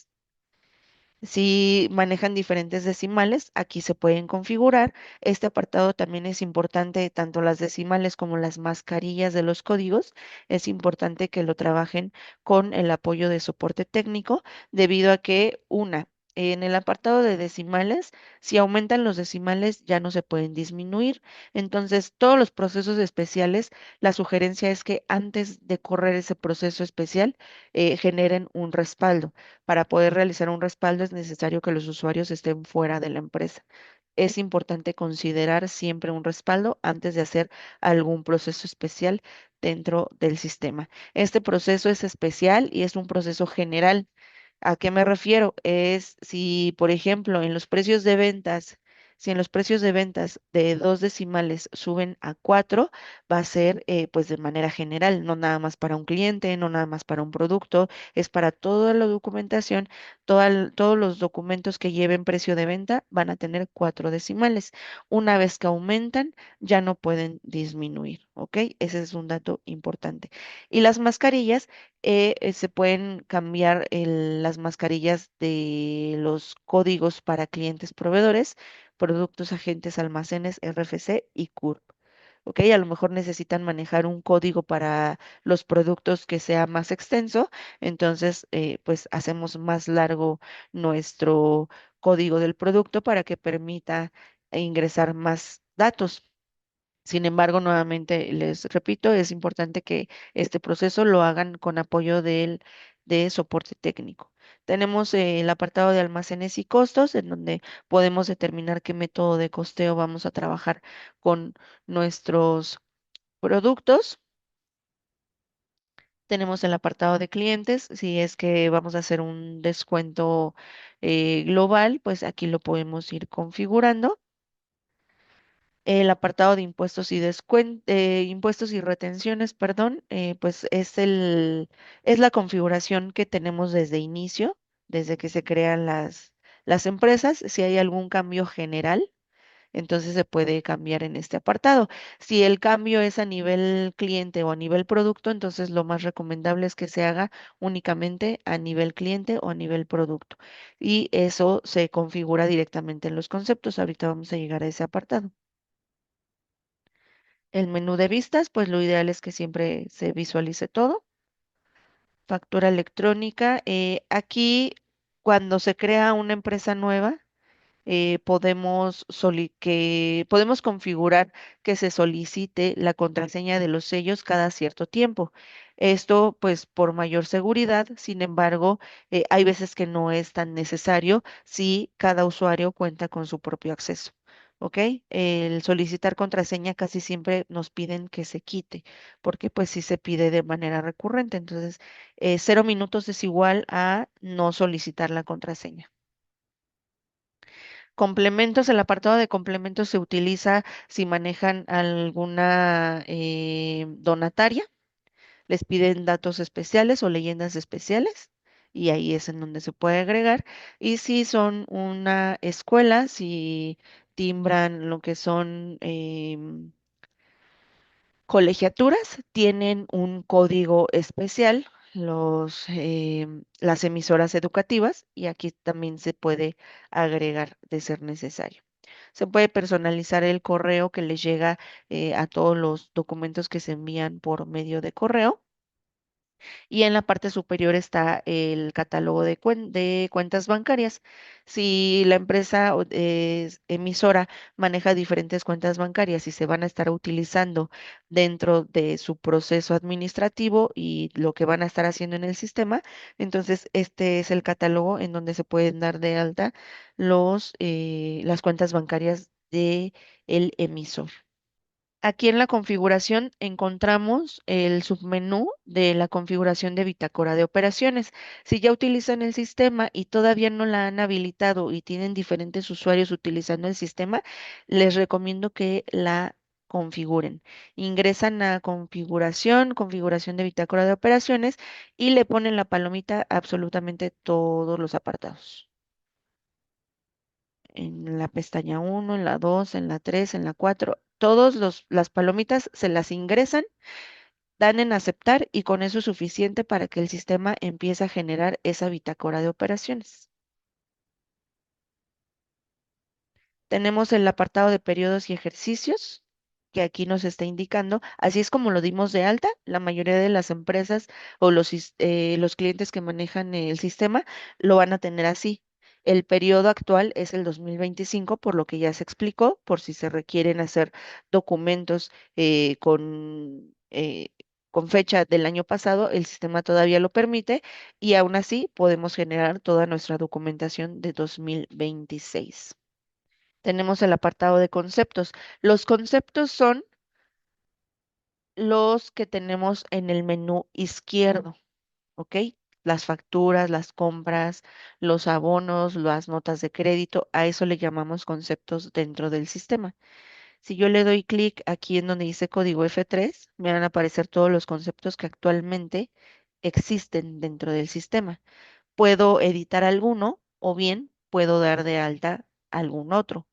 Si manejan diferentes decimales, aquí se pueden configurar. Este apartado también es importante, tanto las decimales como las mascarillas de los códigos. Es importante que lo trabajen con el apoyo de soporte técnico, debido a que, una, en el apartado de decimales, si aumentan los decimales, ya no se pueden disminuir. Entonces, todos los procesos especiales, la sugerencia es que antes de correr ese proceso especial, generen un respaldo. Para poder realizar un respaldo es necesario que los usuarios estén fuera de la empresa. Es importante considerar siempre un respaldo antes de hacer algún proceso especial dentro del sistema. Este proceso es especial y es un proceso general. ¿A qué me refiero? Es si, por ejemplo, si en los precios de ventas de dos decimales suben a cuatro, va a ser pues de manera general, no nada más para un cliente, no nada más para un producto, es para toda la documentación, todos los documentos que lleven precio de venta van a tener cuatro decimales. Una vez que aumentan, ya no pueden disminuir, ¿ok? Ese es un dato importante. Y las mascarillas se pueden cambiar las mascarillas de los códigos para clientes proveedores, productos, agentes, almacenes, RFC y CURP. ¿Ok? A lo mejor necesitan manejar un código para los productos que sea más extenso, entonces pues hacemos más largo nuestro código del producto para que permita ingresar más datos. Sin embargo, nuevamente les repito, es importante que este proceso lo hagan con apoyo de soporte técnico. Tenemos el apartado de almacenes y costos, en donde podemos determinar qué método de costeo vamos a trabajar con nuestros productos. Tenemos el apartado de clientes, si es que vamos a hacer un descuento global, pues aquí lo podemos ir configurando. El apartado de impuestos y impuestos y retenciones, perdón, pues es la configuración que tenemos desde inicio, desde que se crean las empresas. Si hay algún cambio general, entonces se puede cambiar en este apartado. Si el cambio es a nivel cliente o a nivel producto, entonces lo más recomendable es que se haga únicamente a nivel cliente o a nivel producto. Y eso se configura directamente en los conceptos. Ahorita vamos a llegar a ese apartado. El menú de vistas, pues lo ideal es que siempre se visualice todo. Factura electrónica. Aquí, cuando se crea una empresa nueva, podemos configurar que se solicite la contraseña de los sellos cada cierto tiempo. Esto, pues, por mayor seguridad. Sin embargo, hay veces que no es tan necesario si cada usuario cuenta con su propio acceso. ¿Ok? El solicitar contraseña casi siempre nos piden que se quite, porque pues sí se pide de manera recurrente. Entonces, 0 minutos es igual a no solicitar la contraseña. Complementos, el apartado de complementos se utiliza si manejan alguna donataria, les piden datos especiales o leyendas especiales y ahí es en donde se puede agregar. Y si son una escuela, si timbran lo que son colegiaturas, tienen un código especial. Las emisoras educativas y aquí también se puede agregar de ser necesario. Se puede personalizar el correo que les llega a todos los documentos que se envían por medio de correo. Y en la parte superior está el catálogo de cuentas bancarias. Si la empresa o emisora maneja diferentes cuentas bancarias y se van a estar utilizando dentro de su proceso administrativo y lo que van a estar haciendo en el sistema, entonces este es el catálogo en donde se pueden dar de alta las cuentas bancarias de el emisor. Aquí en la configuración encontramos el submenú de la configuración de bitácora de operaciones. Si ya utilizan el sistema y todavía no la han habilitado y tienen diferentes usuarios utilizando el sistema, les recomiendo que la configuren. Ingresan a configuración, configuración de bitácora de operaciones y le ponen la palomita a absolutamente todos los apartados. En la pestaña uno, en la 2, en la 3, en la 4, las palomitas se las ingresan, dan en aceptar y con eso es suficiente para que el sistema empiece a generar esa bitácora de operaciones. Tenemos el apartado de periodos y ejercicios, que aquí nos está indicando, así es como lo dimos de alta, la mayoría de las empresas o los clientes que manejan el sistema lo van a tener así. El periodo actual es el 2025, por lo que ya se explicó, por si se requieren hacer documentos con fecha del año pasado, el sistema todavía lo permite y aún así podemos generar toda nuestra documentación de 2026. Tenemos el apartado de conceptos. Los conceptos son los que tenemos en el menú izquierdo, ¿ok? Las facturas, las compras, los abonos, las notas de crédito, a eso le llamamos conceptos dentro del sistema. Si yo le doy clic aquí en donde dice código F3, me van a aparecer todos los conceptos que actualmente existen dentro del sistema. Puedo editar alguno o bien puedo dar de alta algún otro.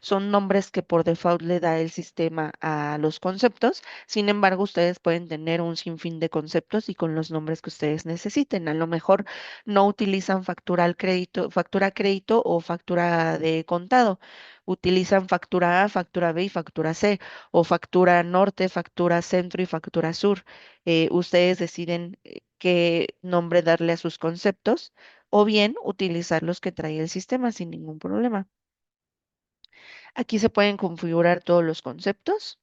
Son nombres que por default le da el sistema a los conceptos. Sin embargo, ustedes pueden tener un sinfín de conceptos y con los nombres que ustedes necesiten. A lo mejor no utilizan factura a crédito o factura de contado. Utilizan factura A, factura B y factura C, o factura norte, factura centro y factura sur. Ustedes deciden qué nombre darle a sus conceptos o bien utilizar los que trae el sistema sin ningún problema. Aquí se pueden configurar todos los conceptos.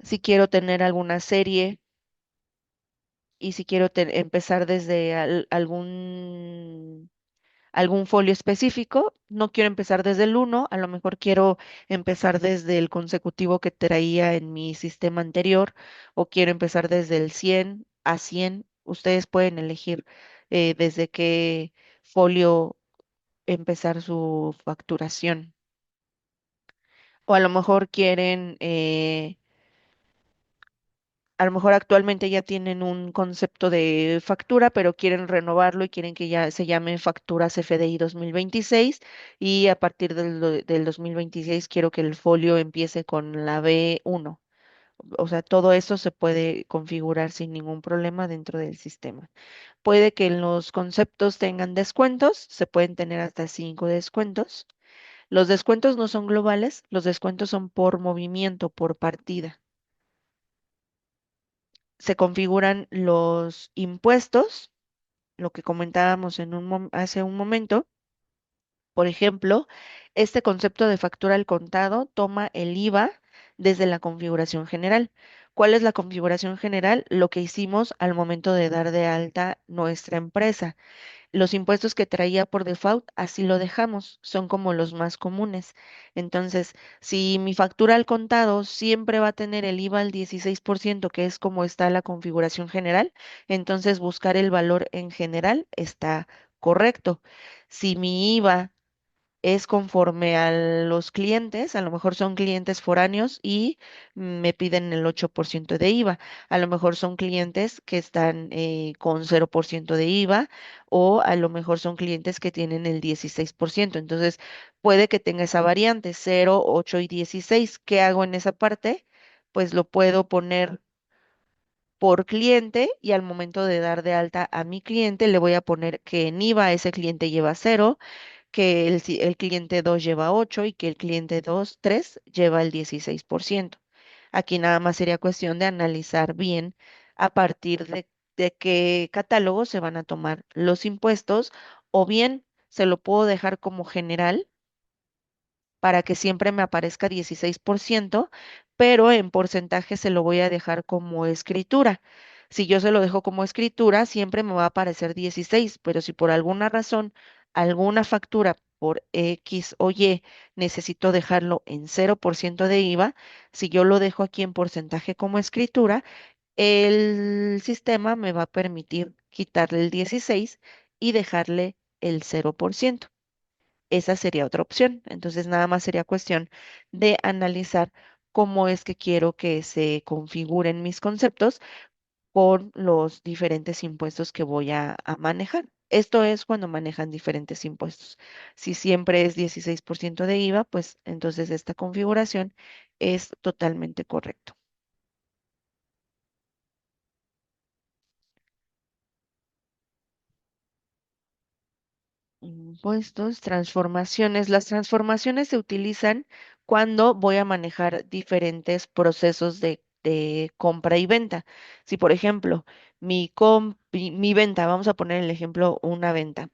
Si quiero tener alguna serie y si quiero empezar desde algún folio específico, no quiero empezar desde el uno, a lo mejor quiero empezar desde el consecutivo que traía en mi sistema anterior o quiero empezar desde el 100 a 100. Ustedes pueden elegir desde qué folio empezar su facturación. O a lo mejor quieren, a lo mejor actualmente ya tienen un concepto de factura, pero quieren renovarlo y quieren que ya se llame facturas FDI 2026 y a partir del 2026 quiero que el folio empiece con la B1. O sea, todo eso se puede configurar sin ningún problema dentro del sistema. Puede que en los conceptos tengan descuentos, se pueden tener hasta 5 descuentos. Los descuentos no son globales, los descuentos son por movimiento, por partida. Se configuran los impuestos, lo que comentábamos hace un momento. Por ejemplo, este concepto de factura al contado toma el IVA desde la configuración general. ¿Cuál es la configuración general? Lo que hicimos al momento de dar de alta nuestra empresa. Los impuestos que traía por default, así lo dejamos, son como los más comunes. Entonces, si mi factura al contado siempre va a tener el IVA al 16%, que es como está la configuración general, entonces buscar el valor en general está correcto. Si mi IVA es conforme a los clientes, a lo mejor son clientes foráneos y me piden el 8% de IVA, a lo mejor son clientes que están con 0% de IVA o a lo mejor son clientes que tienen el 16%. Entonces, puede que tenga esa variante, 0, 8 y 16. ¿Qué hago en esa parte? Pues lo puedo poner por cliente y al momento de dar de alta a mi cliente le voy a poner que en IVA ese cliente lleva 0, que el cliente 2 lleva 8 y que el cliente 3 lleva el 16%. Aquí nada más sería cuestión de analizar bien a partir de qué catálogo se van a tomar los impuestos o bien se lo puedo dejar como general para que siempre me aparezca 16%, pero en porcentaje se lo voy a dejar como escritura. Si yo se lo dejo como escritura, siempre me va a aparecer 16, pero si por alguna razón, alguna factura por X o Y necesito dejarlo en 0% de IVA, si yo lo dejo aquí en porcentaje como escritura, el sistema me va a permitir quitarle el 16 y dejarle el 0%. Esa sería otra opción. Entonces, nada más sería cuestión de analizar cómo es que quiero que se configuren mis conceptos con los diferentes impuestos que voy a manejar. Esto es cuando manejan diferentes impuestos. Si siempre es 16% de IVA, pues entonces esta configuración es totalmente correcto. Impuestos, transformaciones. Las transformaciones se utilizan cuando voy a manejar diferentes procesos de compra y venta. Si, por ejemplo, mi venta, vamos a poner el ejemplo, una venta.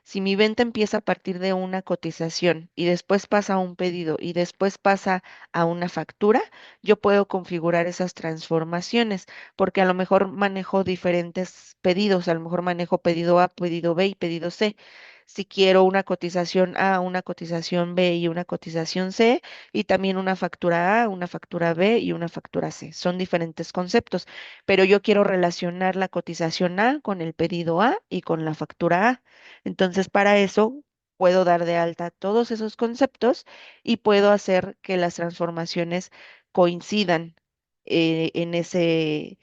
Si mi venta empieza a partir de una cotización y después pasa a un pedido y después pasa a una factura, yo puedo configurar esas transformaciones porque a lo mejor manejo diferentes pedidos, a lo mejor manejo pedido A, pedido B y pedido C. Si quiero una cotización A, una cotización B y una cotización C, y también una factura A, una factura B y una factura C. Son diferentes conceptos, pero yo quiero relacionar la cotización A con el pedido A y con la factura A. Entonces, para eso puedo dar de alta todos esos conceptos y puedo hacer que las transformaciones coincidan en ese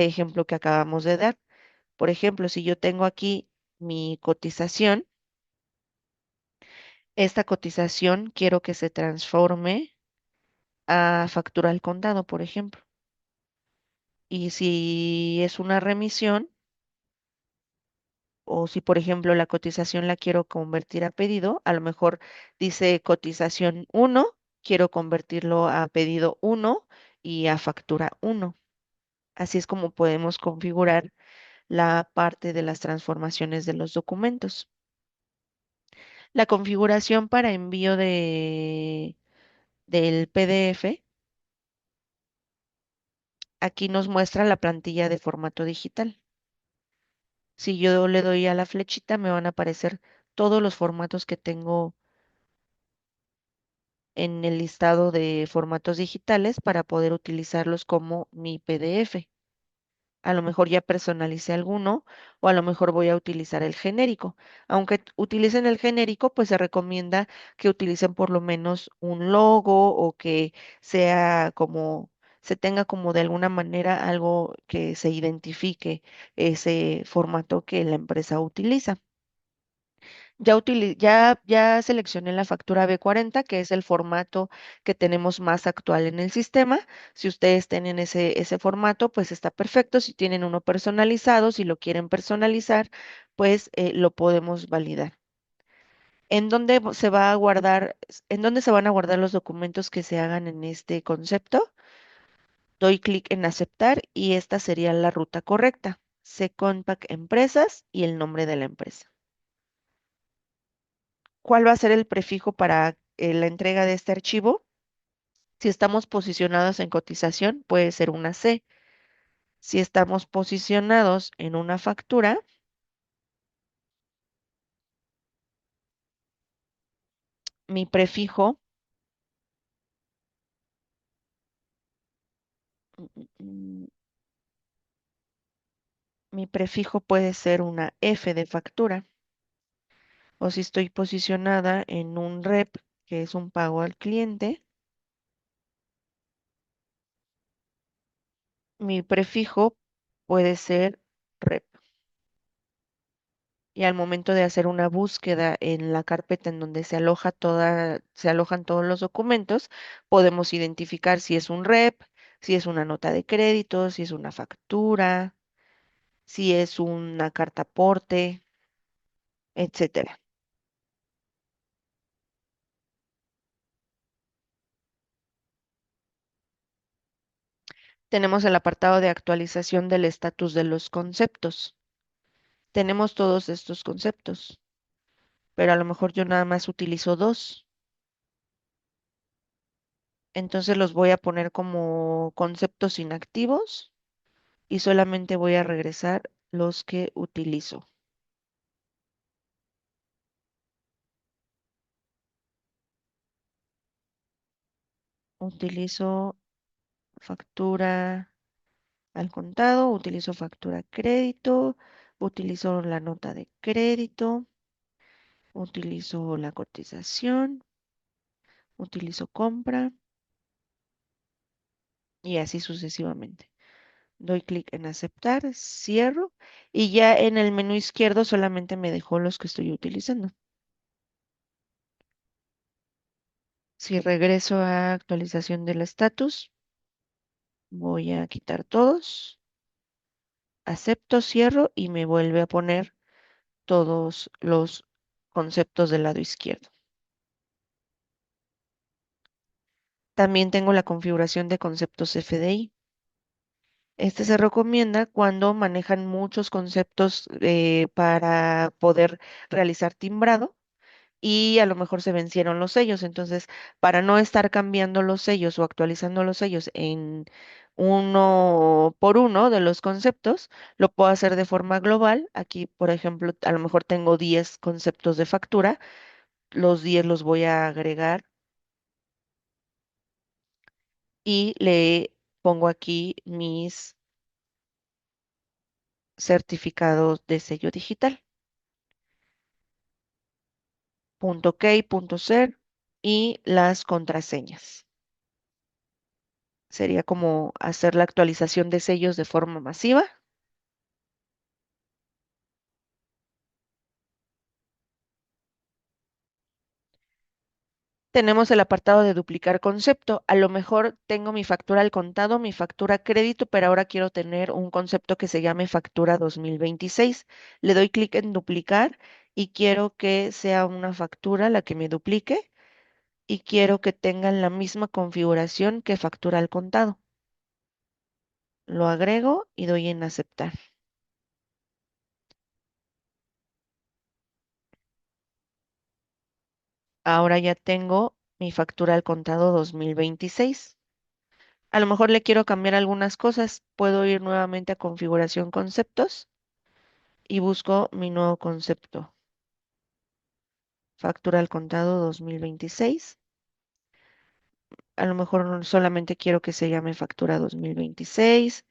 ejemplo que acabamos de dar. Por ejemplo, si yo tengo aquí mi cotización, esta cotización quiero que se transforme a factura al contado, por ejemplo. Y si es una remisión, o si, por ejemplo, la cotización la quiero convertir a pedido, a lo mejor dice cotización uno, quiero convertirlo a pedido uno y a factura uno. Así es como podemos configurar la parte de las transformaciones de los documentos. La configuración para envío del PDF Aquí nos muestra la plantilla de formato digital. Si yo le doy a la flechita, me van a aparecer todos los formatos que tengo en el listado de formatos digitales para poder utilizarlos como mi PDF. A lo mejor ya personalicé alguno o a lo mejor voy a utilizar el genérico. Aunque utilicen el genérico, pues se recomienda que utilicen por lo menos un logo o que sea como, se tenga como de alguna manera algo que se identifique ese formato que la empresa utiliza. Ya seleccioné la factura B40, que es el formato que tenemos más actual en el sistema. Si ustedes tienen ese formato, pues está perfecto. Si tienen uno personalizado, si lo quieren personalizar, pues lo podemos validar. ¿En dónde se va a guardar, en dónde se van a guardar los documentos que se hagan en este concepto? Doy clic en aceptar y esta sería la ruta correcta. Secondpack Empresas y el nombre de la empresa. ¿Cuál va a ser el prefijo para la entrega de este archivo? Si estamos posicionados en cotización, puede ser una C. Si estamos posicionados en una factura, mi prefijo, mm, mm, mi prefijo puede ser una F de factura. O si estoy posicionada en un REP, que es un pago al cliente, mi prefijo puede ser REP. Y al momento de hacer una búsqueda en la carpeta en donde se alojan todos los documentos, podemos identificar si es un REP, si es una nota de crédito, si es una factura, si es una carta aporte, etcétera. Tenemos el apartado de actualización del estatus de los conceptos. Tenemos todos estos conceptos, pero a lo mejor yo nada más utilizo dos. Entonces los voy a poner como conceptos inactivos y solamente voy a regresar los que utilizo. Utilizo factura al contado, utilizo factura crédito, utilizo la nota de crédito, utilizo la cotización, utilizo compra y así sucesivamente. Doy clic en aceptar, cierro y ya en el menú izquierdo solamente me dejó los que estoy utilizando. Si regreso a actualización del estatus, voy a quitar todos, acepto, cierro y me vuelve a poner todos los conceptos del lado izquierdo. También tengo la configuración de conceptos FDI. Este se recomienda cuando manejan muchos conceptos para poder realizar timbrado y a lo mejor se vencieron los sellos. Entonces, para no estar cambiando los sellos o actualizando los sellos en uno por uno de los conceptos, lo puedo hacer de forma global. Aquí, por ejemplo, a lo mejor tengo 10 conceptos de factura. Los 10 los voy a agregar y le pongo aquí mis certificados de sello digital. Punto key, punto ser y las contraseñas. Sería como hacer la actualización de sellos de forma masiva. Tenemos el apartado de duplicar concepto. A lo mejor tengo mi factura al contado, mi factura a crédito, pero ahora quiero tener un concepto que se llame factura 2026. Le doy clic en duplicar y quiero que sea una factura la que me duplique y quiero que tengan la misma configuración que factura al contado. Lo agrego y doy en aceptar. Ahora ya tengo mi factura al contado 2026. A lo mejor le quiero cambiar algunas cosas. Puedo ir nuevamente a configuración conceptos y busco mi nuevo concepto. Factura al contado 2026. A lo mejor solamente quiero que se llame factura 2026.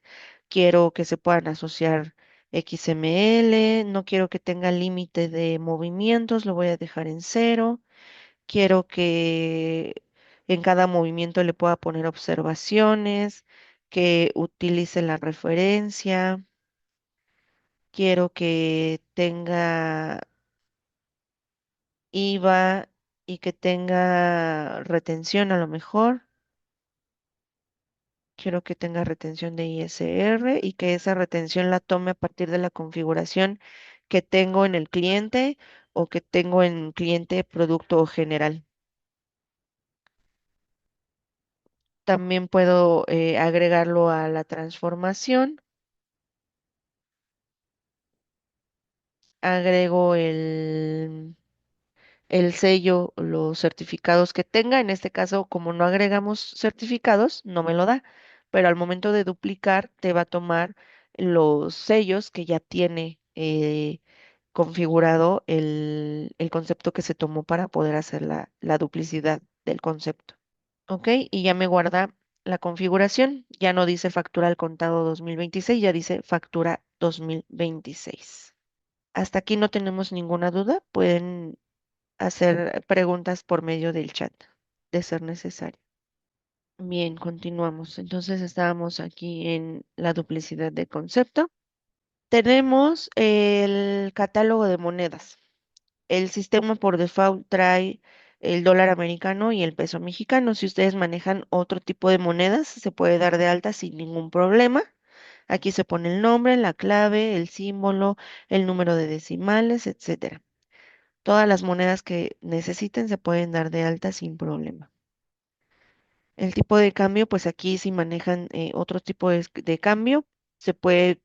Quiero que se puedan asociar XML. No quiero que tenga límite de movimientos. Lo voy a dejar en cero. Quiero que en cada movimiento le pueda poner observaciones, que utilice la referencia. Quiero que tenga IVA y que tenga retención a lo mejor. Quiero que tenga retención de ISR y que esa retención la tome a partir de la configuración que tengo en el cliente o que tengo en cliente producto general. También puedo agregarlo a la transformación. Agrego el sello, los certificados que tenga. En este caso, como no agregamos certificados, no me lo da, pero al momento de duplicar, te va a tomar los sellos que ya tiene configurado el concepto que se tomó para poder hacer la duplicidad del concepto. ¿Ok? Y ya me guarda la configuración. Ya no dice factura al contado 2026, ya dice factura 2026. Hasta aquí no tenemos ninguna duda. Pueden hacer preguntas por medio del chat, de ser necesario. Bien, continuamos. Entonces estábamos aquí en la duplicidad de concepto. Tenemos el catálogo de monedas. El sistema por default trae el dólar americano y el peso mexicano. Si ustedes manejan otro tipo de monedas, se puede dar de alta sin ningún problema. Aquí se pone el nombre, la clave, el símbolo, el número de decimales, etcétera. Todas las monedas que necesiten se pueden dar de alta sin problema. El tipo de cambio, pues aquí si manejan otro tipo de cambio, se puede,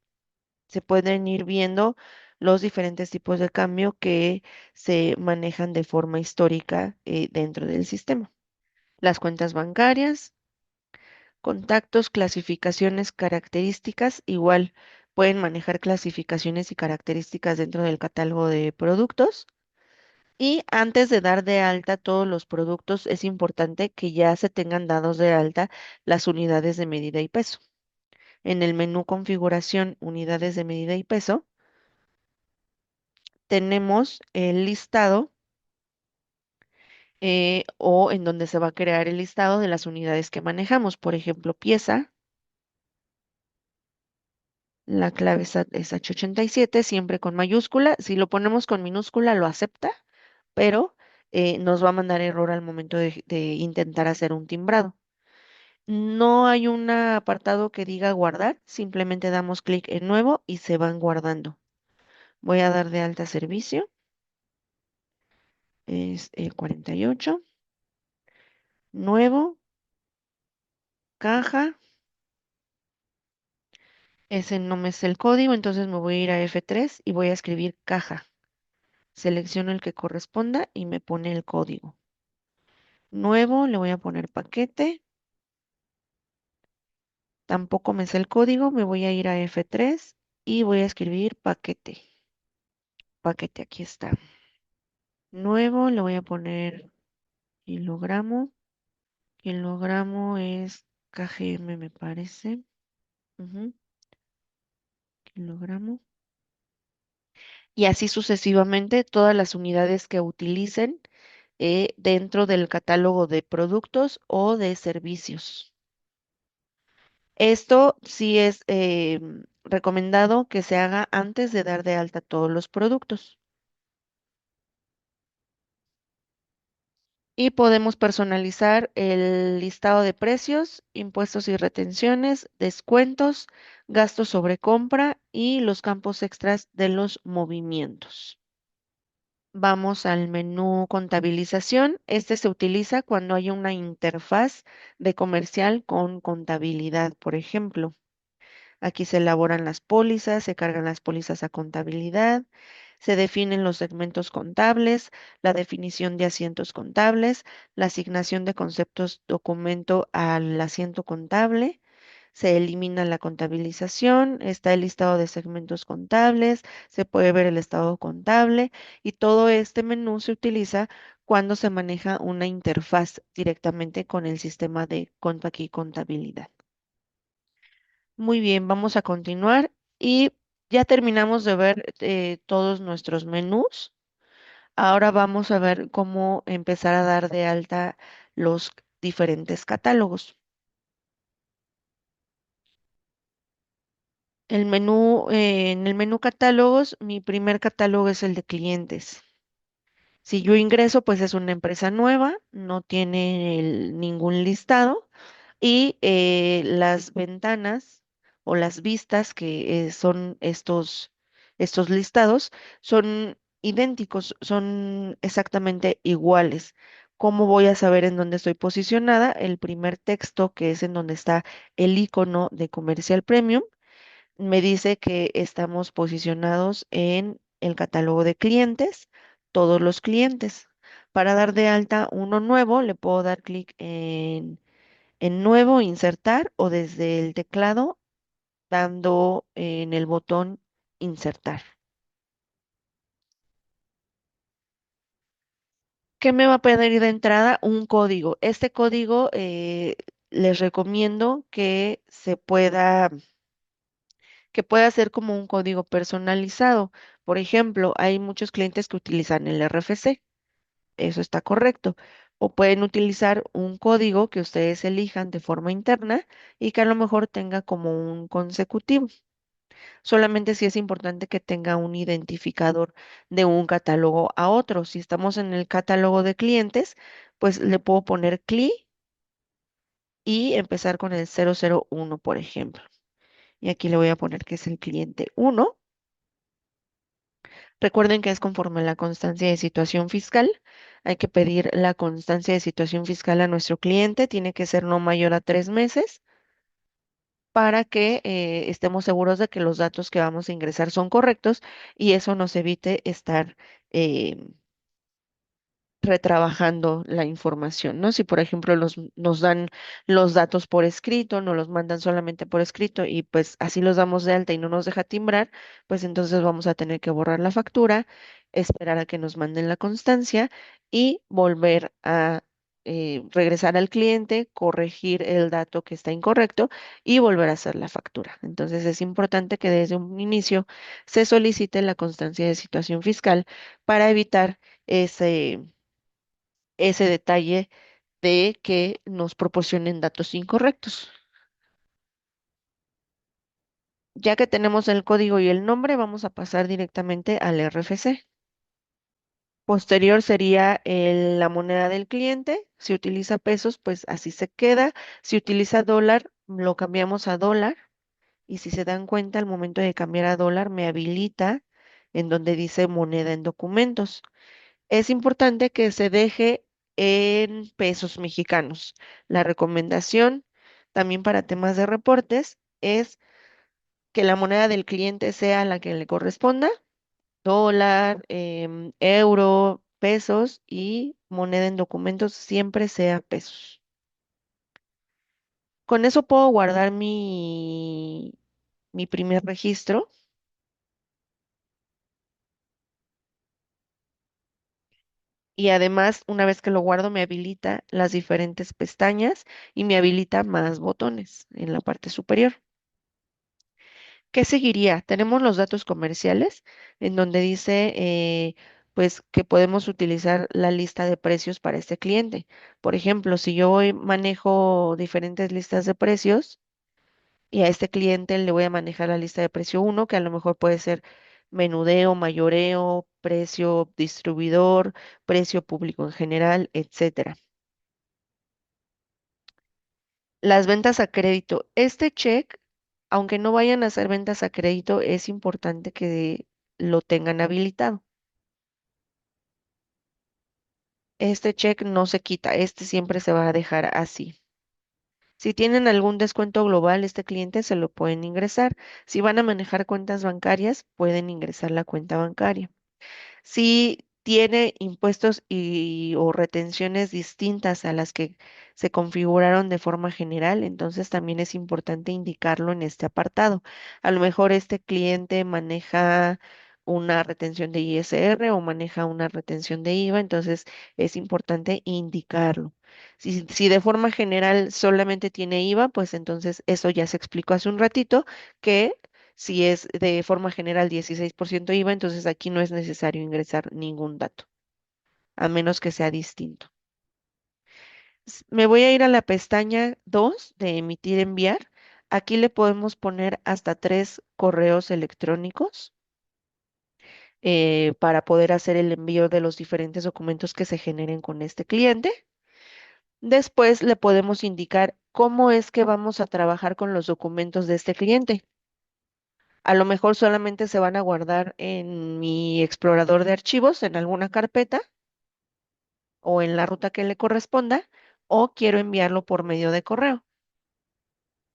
se pueden ir viendo los diferentes tipos de cambio que se manejan de forma histórica dentro del sistema. Las cuentas bancarias, contactos, clasificaciones, características, igual pueden manejar clasificaciones y características dentro del catálogo de productos. Y antes de dar de alta todos los productos, es importante que ya se tengan dados de alta las unidades de medida y peso. En el menú configuración, unidades de medida y peso, tenemos el listado o en donde se va a crear el listado de las unidades que manejamos. Por ejemplo, pieza, la clave es H87, siempre con mayúscula. Si lo ponemos con minúscula, lo acepta, pero nos va a mandar error al momento de intentar hacer un timbrado. No hay un apartado que diga guardar, simplemente damos clic en nuevo y se van guardando. Voy a dar de alta servicio, es 48, nuevo, caja, ese no me es el código, entonces me voy a ir a F3 y voy a escribir caja. Selecciono el que corresponda y me pone el código. Nuevo, le voy a poner paquete, tampoco me sé el código, me voy a ir a F3 y voy a escribir paquete. Paquete, aquí está. Nuevo, le voy a poner kilogramo. Kilogramo es KGM, me parece. Ujú, kilogramo. Y así sucesivamente todas las unidades que utilicen dentro del catálogo de productos o de servicios. Esto sí es recomendado que se haga antes de dar de alta todos los productos. Y podemos personalizar el listado de precios, impuestos y retenciones, descuentos, gastos sobre compra y los campos extras de los movimientos. Vamos al menú contabilización. Este se utiliza cuando hay una interfaz de comercial con contabilidad, por ejemplo. Aquí se elaboran las pólizas, se cargan las pólizas a contabilidad, Se definen los segmentos contables, la definición de asientos contables, la asignación de conceptos documento al asiento contable, se elimina la contabilización, está el listado de segmentos contables, se puede ver el estado contable y todo este menú se utiliza cuando se maneja una interfaz directamente con el sistema de Contact y contabilidad. Muy bien, vamos a continuar y ya terminamos de ver todos nuestros menús. Ahora vamos a ver cómo empezar a dar de alta los diferentes catálogos. En el menú catálogos, mi primer catálogo es el de clientes. Si yo ingreso, pues es una empresa nueva, no tiene ningún listado y las ventanas o las vistas que son estos listados son idénticos, son exactamente iguales. ¿Cómo voy a saber en dónde estoy posicionada? El primer texto, que es en donde está el icono de Comercial Premium, me dice que estamos posicionados en el catálogo de clientes, todos los clientes. Para dar de alta uno nuevo, le puedo dar clic en nuevo, insertar o desde el teclado dando en el botón insertar. ¿Qué me va a pedir de entrada? Un código. Este código les recomiendo que pueda ser como un código personalizado. Por ejemplo, hay muchos clientes que utilizan el RFC, eso está correcto. O pueden utilizar un código que ustedes elijan de forma interna y que a lo mejor tenga como un consecutivo. Solamente sí es importante que tenga un identificador de un catálogo a otro. Si estamos en el catálogo de clientes, pues le puedo poner CLI y empezar con el 001, por ejemplo. Y aquí le voy a poner que es el cliente 1. Recuerden que es conforme a la constancia de situación fiscal. Hay que pedir la constancia de situación fiscal a nuestro cliente. Tiene que ser no mayor a 3 meses para que estemos seguros de que los datos que vamos a ingresar son correctos y eso nos evite estar eh, retrabajando la información, ¿no? Si, por ejemplo, nos dan los datos por escrito, no los mandan solamente por escrito y pues así los damos de alta y no nos deja timbrar, pues entonces vamos a tener que borrar la factura, esperar a que nos manden la constancia y volver a regresar al cliente, corregir el dato que está incorrecto y volver a hacer la factura. Entonces es importante que desde un inicio se solicite la constancia de situación fiscal para evitar ese detalle de que nos proporcionen datos incorrectos. Ya que tenemos el código y el nombre, vamos a pasar directamente al RFC. Posterior sería la moneda del cliente. Si utiliza pesos, pues así se queda. Si utiliza dólar, lo cambiamos a dólar. Y si se dan cuenta, al momento de cambiar a dólar, me habilita en donde dice moneda en documentos. Es importante que se deje en pesos mexicanos. La recomendación también para temas de reportes es que la moneda del cliente sea la que le corresponda, dólar, euro, pesos y moneda en documentos siempre sea pesos. Con eso puedo guardar mi primer registro y además una vez que lo guardo me habilita las diferentes pestañas y me habilita más botones en la parte superior. ¿Qué seguiría? Tenemos los datos comerciales en donde dice pues que podemos utilizar la lista de precios para este cliente. Por ejemplo, si yo hoy manejo diferentes listas de precios y a este cliente le voy a manejar la lista de precio uno, que a lo mejor puede ser menudeo, mayoreo, precio distribuidor, precio público en general, etcétera. Las ventas a crédito. Este check, aunque no vayan a hacer ventas a crédito, es importante que lo tengan habilitado. Este check no se quita, este siempre se va a dejar así. Si tienen algún descuento global, este cliente se lo pueden ingresar. Si van a manejar cuentas bancarias, pueden ingresar la cuenta bancaria. Si tiene impuestos y o retenciones distintas a las que se configuraron de forma general, entonces también es importante indicarlo en este apartado. A lo mejor este cliente maneja una retención de ISR o maneja una retención de IVA, entonces es importante indicarlo. Si de forma general solamente tiene IVA, pues entonces eso ya se explicó hace un ratito, que si es de forma general 16% IVA, entonces aquí no es necesario ingresar ningún dato, a menos que sea distinto. Me voy a ir a la pestaña 2 de emitir enviar. Aquí le podemos poner hasta 3 correos electrónicos para poder hacer el envío de los diferentes documentos que se generen con este cliente. Después le podemos indicar cómo es que vamos a trabajar con los documentos de este cliente. A lo mejor solamente se van a guardar en mi explorador de archivos, en alguna carpeta o en la ruta que le corresponda, o quiero enviarlo por medio de correo.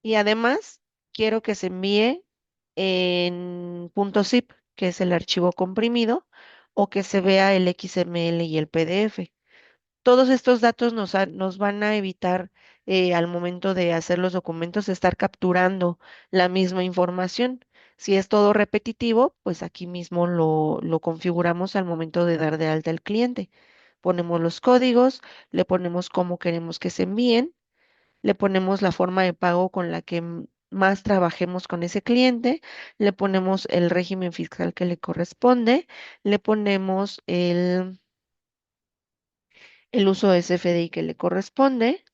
Y además, quiero que se envíe en .zip, que es el archivo comprimido, o que se vea el XML y el PDF. Todos estos datos nos van a evitar al momento de hacer los documentos estar capturando la misma información. Si es todo repetitivo, pues aquí mismo lo configuramos al momento de dar de alta al cliente. Ponemos los códigos, le ponemos cómo queremos que se envíen, le ponemos la forma de pago con la que más trabajemos con ese cliente, le ponemos el régimen fiscal que le corresponde, le ponemos el uso de CFDI que le corresponde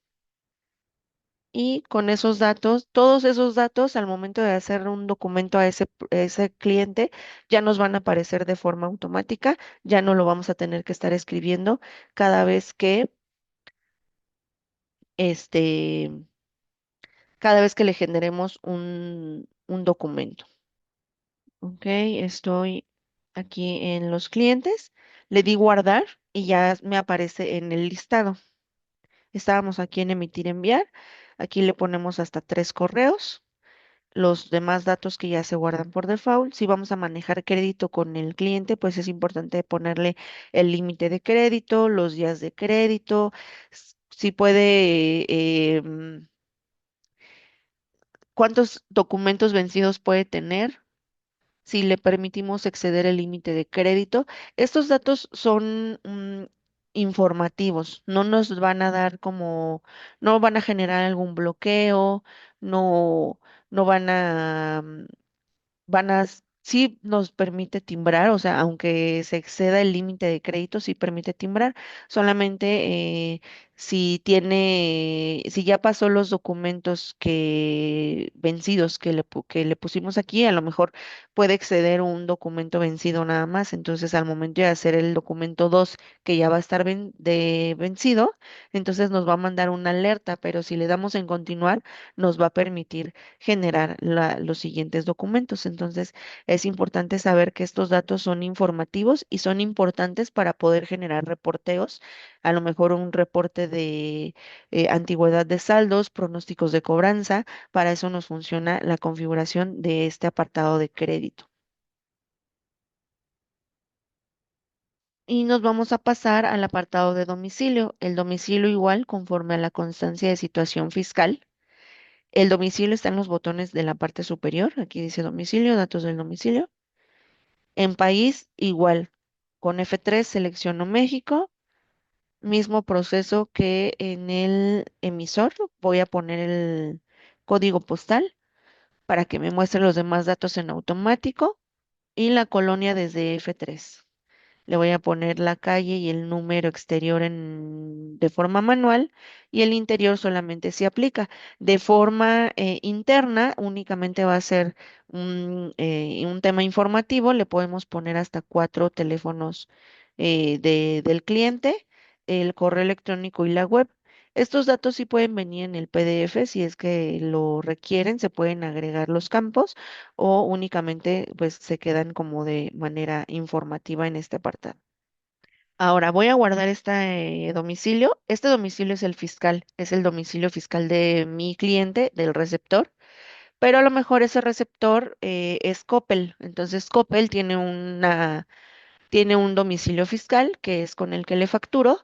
y con esos datos, todos esos datos al momento de hacer un documento a ese cliente ya nos van a aparecer de forma automática, ya no lo vamos a tener que estar escribiendo cada vez que este, cada vez que le generemos un documento. Ok, estoy aquí en los clientes, le di guardar y ya me aparece en el listado. Estábamos aquí en emitir enviar. Aquí le ponemos hasta 3 correos. Los demás datos que ya se guardan por default. Si vamos a manejar crédito con el cliente, pues es importante ponerle el límite de crédito, los días de crédito, si puede, cuántos documentos vencidos puede tener, si le permitimos exceder el límite de crédito. Estos datos son informativos, no nos van a dar como, no van a generar algún bloqueo, no, no van a sí nos permite timbrar, o sea, aunque se exceda el límite de crédito, sí permite timbrar, solamente si ya pasó los documentos que vencidos que le pusimos aquí, a lo mejor puede exceder un documento vencido nada más, entonces al momento de hacer el documento 2 que ya va a estar vencido, entonces nos va a mandar una alerta, pero si le damos en continuar, nos va a permitir generar los siguientes documentos. Entonces, es importante saber que estos datos son informativos y son importantes para poder generar reporteos, a lo mejor un reporte de antigüedad de saldos, pronósticos de cobranza. Para eso nos funciona la configuración de este apartado de crédito. Y nos vamos a pasar al apartado de domicilio. El domicilio igual conforme a la constancia de situación fiscal. El domicilio está en los botones de la parte superior. Aquí dice domicilio, datos del domicilio. En país, igual. Con F3 selecciono México. Mismo proceso que en el emisor. Voy a poner el código postal para que me muestre los demás datos en automático. Y la colonia desde F3. Le voy a poner la calle y el número exterior de forma manual y el interior solamente se aplica. De forma interna únicamente va a ser un tema informativo. Le podemos poner hasta 4 teléfonos del cliente, el correo electrónico y la web. Estos datos sí pueden venir en el PDF si es que lo requieren, se pueden agregar los campos o únicamente pues se quedan como de manera informativa en este apartado. Ahora voy a guardar este domicilio. Este domicilio es el fiscal, es el domicilio fiscal de mi cliente, del receptor, pero a lo mejor ese receptor es Coppel. Entonces Coppel tiene Tiene un domicilio fiscal que es con el que le facturo,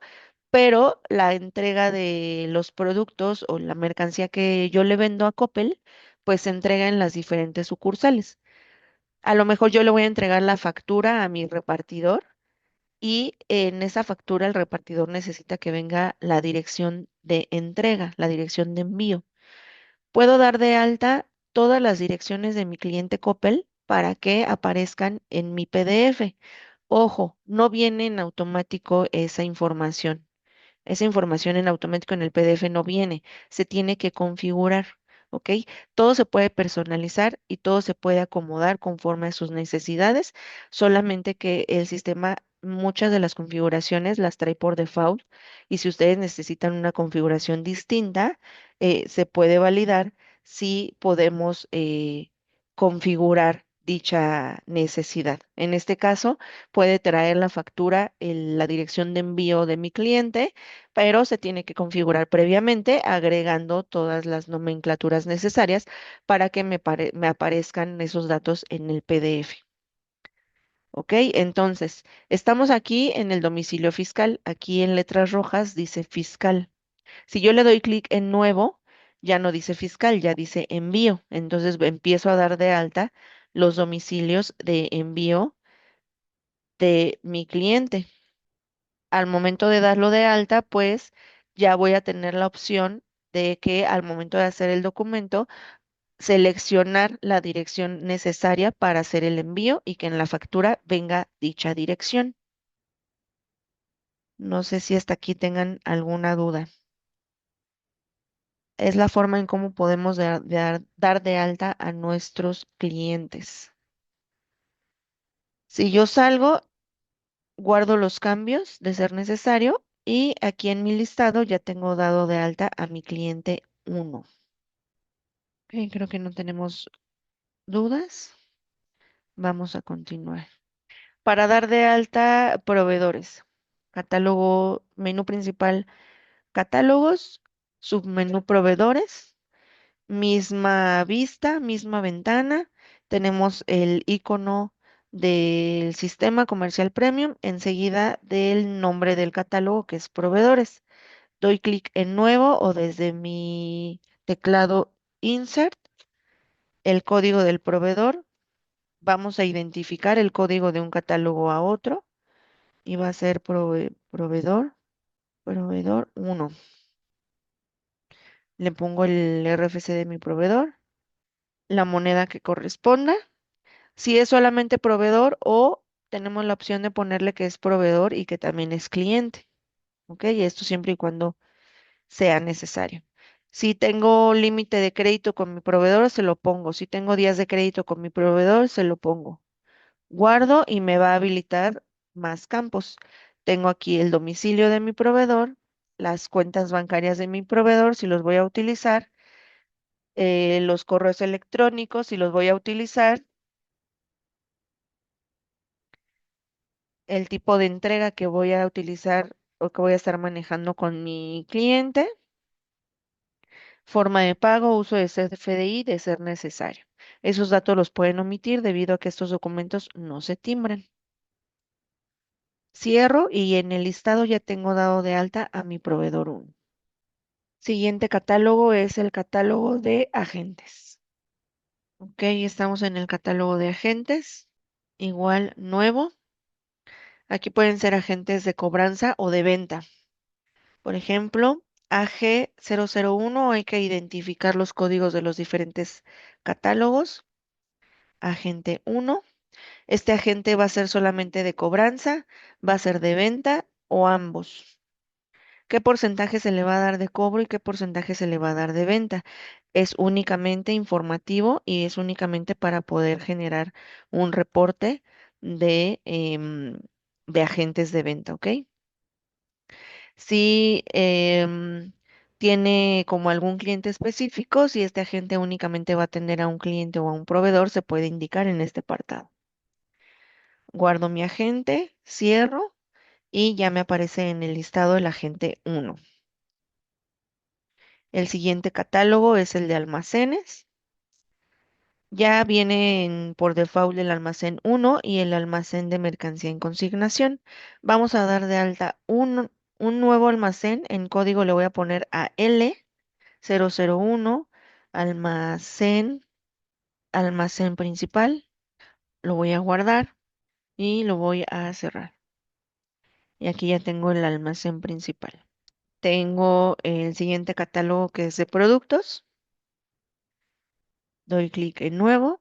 pero la entrega de los productos o la mercancía que yo le vendo a Coppel, pues se entrega en las diferentes sucursales. A lo mejor yo le voy a entregar la factura a mi repartidor y en esa factura el repartidor necesita que venga la dirección de entrega, la dirección de envío. Puedo dar de alta todas las direcciones de mi cliente Coppel para que aparezcan en mi PDF. Ojo, no viene en automático esa información. Esa información en automático en el PDF no viene, se tiene que configurar, ¿ok? Todo se puede personalizar y todo se puede acomodar conforme a sus necesidades, solamente que el sistema, muchas de las configuraciones las trae por default y si ustedes necesitan una configuración distinta, se puede validar si podemos configurar dicha necesidad. En este caso, puede traer la factura, la dirección de envío de mi cliente, pero se tiene que configurar previamente agregando todas las nomenclaturas necesarias para que me aparezcan esos datos en el PDF. ¿Ok? Entonces, estamos aquí en el domicilio fiscal. Aquí en letras rojas dice fiscal. Si yo le doy clic en nuevo, ya no dice fiscal, ya dice envío. Entonces empiezo a dar de alta los domicilios de envío de mi cliente. Al momento de darlo de alta, pues ya voy a tener la opción de que al momento de hacer el documento, seleccionar la dirección necesaria para hacer el envío y que en la factura venga dicha dirección. No sé si hasta aquí tengan alguna duda. Es la forma en cómo podemos dar de alta a nuestros clientes. Si yo salgo, guardo los cambios de ser necesario y aquí en mi listado ya tengo dado de alta a mi cliente 1. Ok, creo que no tenemos dudas. Vamos a continuar. Para dar de alta proveedores. Catálogo, menú principal, catálogos, submenú proveedores, misma vista, misma ventana. Tenemos el icono del sistema comercial premium, enseguida del nombre del catálogo que es proveedores. Doy clic en nuevo o desde mi teclado insert, el código del proveedor. Vamos a identificar el código de un catálogo a otro y va a ser proveedor 1. Le pongo el RFC de mi proveedor, la moneda que corresponda. Si es solamente proveedor o tenemos la opción de ponerle que es proveedor y que también es cliente. ¿Ok? Y esto siempre y cuando sea necesario. Si tengo límite de crédito con mi proveedor, se lo pongo. Si tengo días de crédito con mi proveedor, se lo pongo. Guardo y me va a habilitar más campos. Tengo aquí el domicilio de mi proveedor, las cuentas bancarias de mi proveedor, si los voy a utilizar, los correos electrónicos, si los voy a utilizar, el tipo de entrega que voy a utilizar o que voy a estar manejando con mi cliente, forma de pago, uso de CFDI de ser necesario. Esos datos los pueden omitir debido a que estos documentos no se timbran. Cierro y en el listado ya tengo dado de alta a mi proveedor 1. Siguiente catálogo es el catálogo de agentes. Ok, estamos en el catálogo de agentes. Igual nuevo. Aquí pueden ser agentes de cobranza o de venta. Por ejemplo, AG001 hay que identificar los códigos de los diferentes catálogos. Agente 1. Este agente va a ser solamente de cobranza, va a ser de venta o ambos. ¿Qué porcentaje se le va a dar de cobro y qué porcentaje se le va a dar de venta? Es únicamente informativo y es únicamente para poder generar un reporte de agentes de venta, ¿ok? Si tiene como algún cliente específico, si este agente únicamente va a atender a un cliente o a un proveedor, se puede indicar en este apartado. Guardo mi agente, cierro y ya me aparece en el listado el agente 1. El siguiente catálogo es el de almacenes. Ya viene por default el almacén uno y el almacén de mercancía en consignación. Vamos a dar de alta un nuevo almacén. En código le voy a poner a L001, almacén, almacén principal. Lo voy a guardar y lo voy a cerrar. Y aquí ya tengo el almacén principal. Tengo el siguiente catálogo que es de productos. Doy clic en nuevo.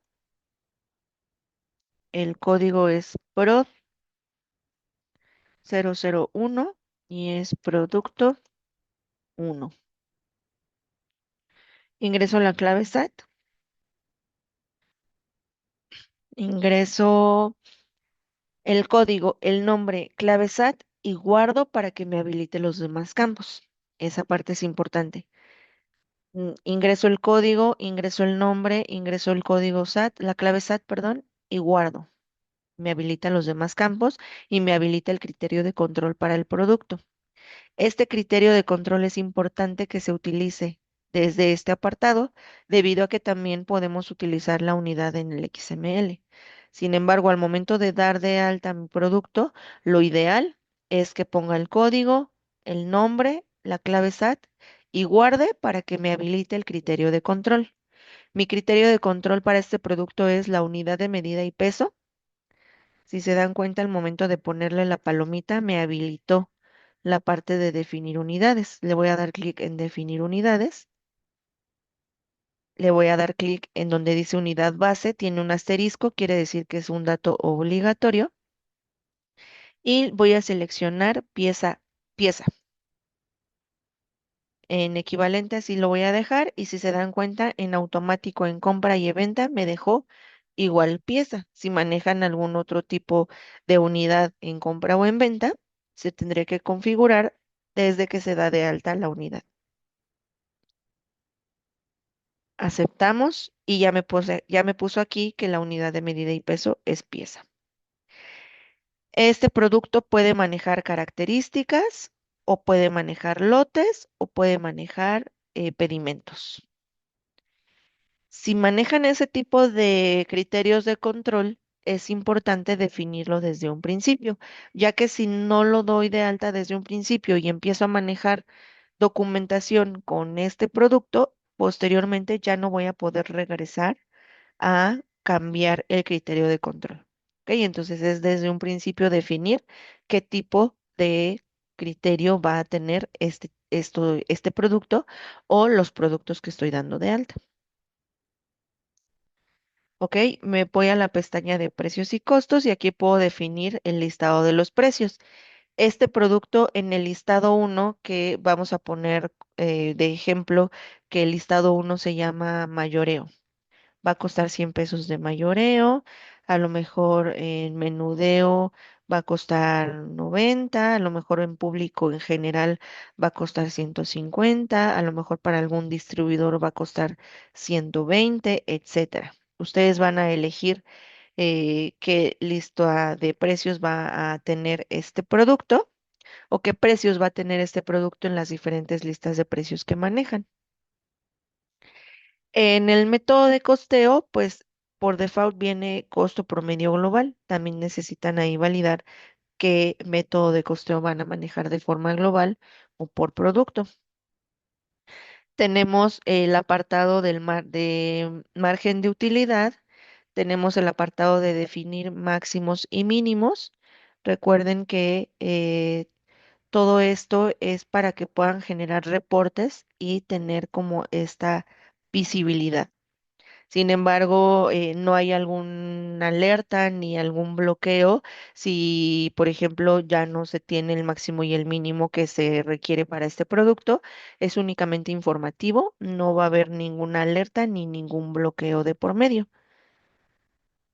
El código es PROD001 y es producto 1. Ingreso la clave SAT, ingreso el código, el nombre, clave SAT y guardo para que me habilite los demás campos. Esa parte es importante. Ingreso el código, ingreso el nombre, ingreso el código SAT, la clave SAT, perdón, y guardo. Me habilita los demás campos y me habilita el criterio de control para el producto. Este criterio de control es importante que se utilice desde este apartado, debido a que también podemos utilizar la unidad en el XML. Sin embargo, al momento de dar de alta mi producto, lo ideal es que ponga el código, el nombre, la clave SAT y guarde para que me habilite el criterio de control. Mi criterio de control para este producto es la unidad de medida y peso. Si se dan cuenta, al momento de ponerle la palomita, me habilitó la parte de definir unidades. Le voy a dar clic en definir unidades. Le voy a dar clic en donde dice unidad base, tiene un asterisco, quiere decir que es un dato obligatorio. Y voy a seleccionar pieza. En equivalente así lo voy a dejar y si se dan cuenta, en automático en compra y en venta me dejó igual pieza. Si manejan algún otro tipo de unidad en compra o en venta, se tendría que configurar desde que se da de alta la unidad. Aceptamos y ya me puso aquí que la unidad de medida y peso es pieza. Este producto puede manejar características o puede manejar lotes o puede manejar pedimentos. Si manejan ese tipo de criterios de control, es importante definirlo desde un principio, ya que si no lo doy de alta desde un principio y empiezo a manejar documentación con este producto, posteriormente ya no voy a poder regresar a cambiar el criterio de control. ¿Ok? Entonces es desde un principio definir qué tipo de criterio va a tener este producto o los productos que estoy dando de alta. Ok, me voy a la pestaña de precios y costos y aquí puedo definir el listado de los precios. Este producto en el listado uno que vamos a poner de ejemplo que el listado uno se llama mayoreo. Va a costar 100 pesos de mayoreo, a lo mejor en menudeo va a costar 90, a lo mejor en público en general va a costar 150, a lo mejor para algún distribuidor va a costar 120, etcétera. Ustedes van a elegir qué lista de precios va a tener este producto o qué precios va a tener este producto en las diferentes listas de precios que manejan. En el método de costeo, pues por default viene costo promedio global. También necesitan ahí validar qué método de costeo van a manejar de forma global o por producto. Tenemos el apartado de margen de utilidad. Tenemos el apartado de definir máximos y mínimos. Recuerden que todo esto es para que puedan generar reportes y tener como esta visibilidad. Sin embargo, no hay alguna alerta ni algún bloqueo si, por ejemplo, ya no se tiene el máximo y el mínimo que se requiere para este producto. Es únicamente informativo, no va a haber ninguna alerta ni ningún bloqueo de por medio.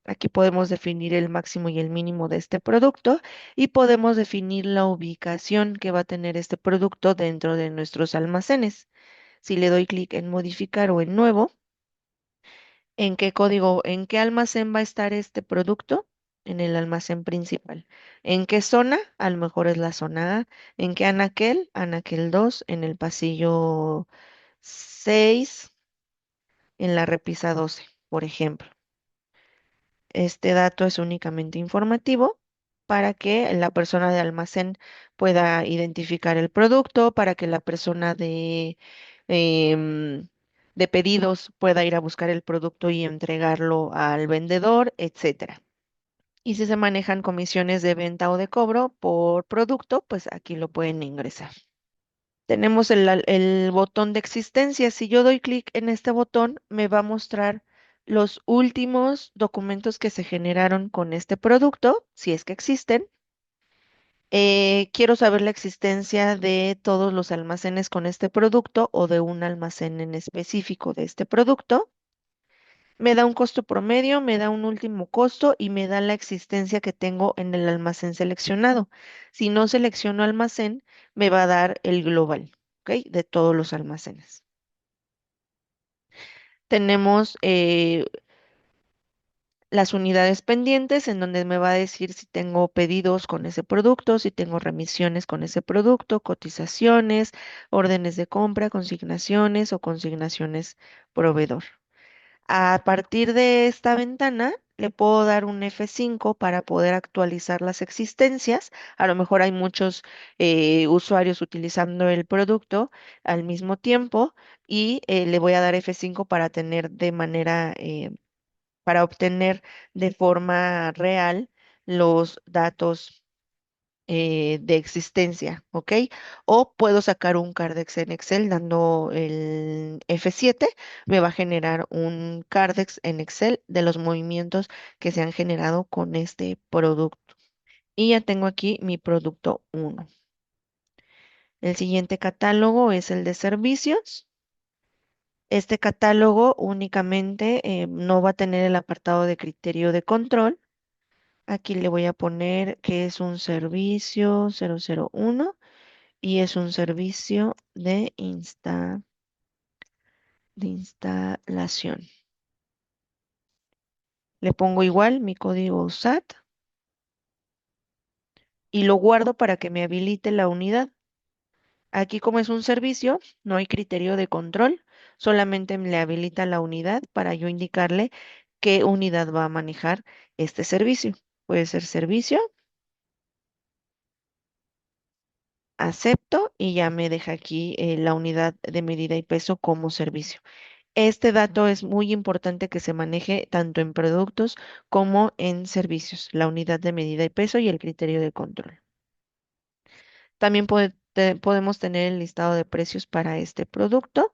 Aquí podemos definir el máximo y el mínimo de este producto y podemos definir la ubicación que va a tener este producto dentro de nuestros almacenes. Si le doy clic en modificar o en nuevo, en qué código, en qué almacén va a estar este producto, en el almacén principal. ¿En qué zona? A lo mejor es la zona A. ¿En qué anaquel? Anaquel 2, en el pasillo 6, en la repisa 12. por ejemplo. Este dato es únicamente informativo para que la persona de almacén pueda identificar el producto, para que la persona em, de pedidos pueda ir a buscar el producto y entregarlo al vendedor, etcétera. Y si se manejan comisiones de venta o de cobro por producto, pues aquí lo pueden ingresar. Tenemos el botón de existencia. Si yo doy clic en este botón, me va a mostrar los últimos documentos que se generaron con este producto, si es que existen. Quiero saber la existencia de todos los almacenes con este producto o de un almacén en específico de este producto. Me da un costo promedio, me da un último costo y me da la existencia que tengo en el almacén seleccionado. Si no selecciono almacén, me va a dar el global, ¿ok? De todos los almacenes. Tenemos las unidades pendientes en donde me va a decir si tengo pedidos con ese producto, si tengo remisiones con ese producto, cotizaciones, órdenes de compra, consignaciones o consignaciones proveedor. A partir de esta ventana, le puedo dar un F5 para poder actualizar las existencias. A lo mejor hay muchos usuarios utilizando el producto al mismo tiempo y le voy a dar F5 para tener de manera, para obtener de forma real los datos de existencia, ¿ok? O puedo sacar un Cardex en Excel dando el F7, me va a generar un Cardex en Excel de los movimientos que se han generado con este producto. Y ya tengo aquí mi producto 1. El siguiente catálogo es el de servicios. Este catálogo únicamente no va a tener el apartado de criterio de control. Aquí le voy a poner que es un servicio 001 y es un servicio de instalación. Le pongo igual mi código SAT y lo guardo para que me habilite la unidad. Aquí como es un servicio, no hay criterio de control, solamente me le habilita la unidad para yo indicarle qué unidad va a manejar este servicio. Puede ser servicio, acepto y ya me deja aquí la unidad de medida y peso como servicio. Este dato es muy importante que se maneje tanto en productos como en servicios, la unidad de medida y peso y el criterio de control. También podemos tener el listado de precios para este producto.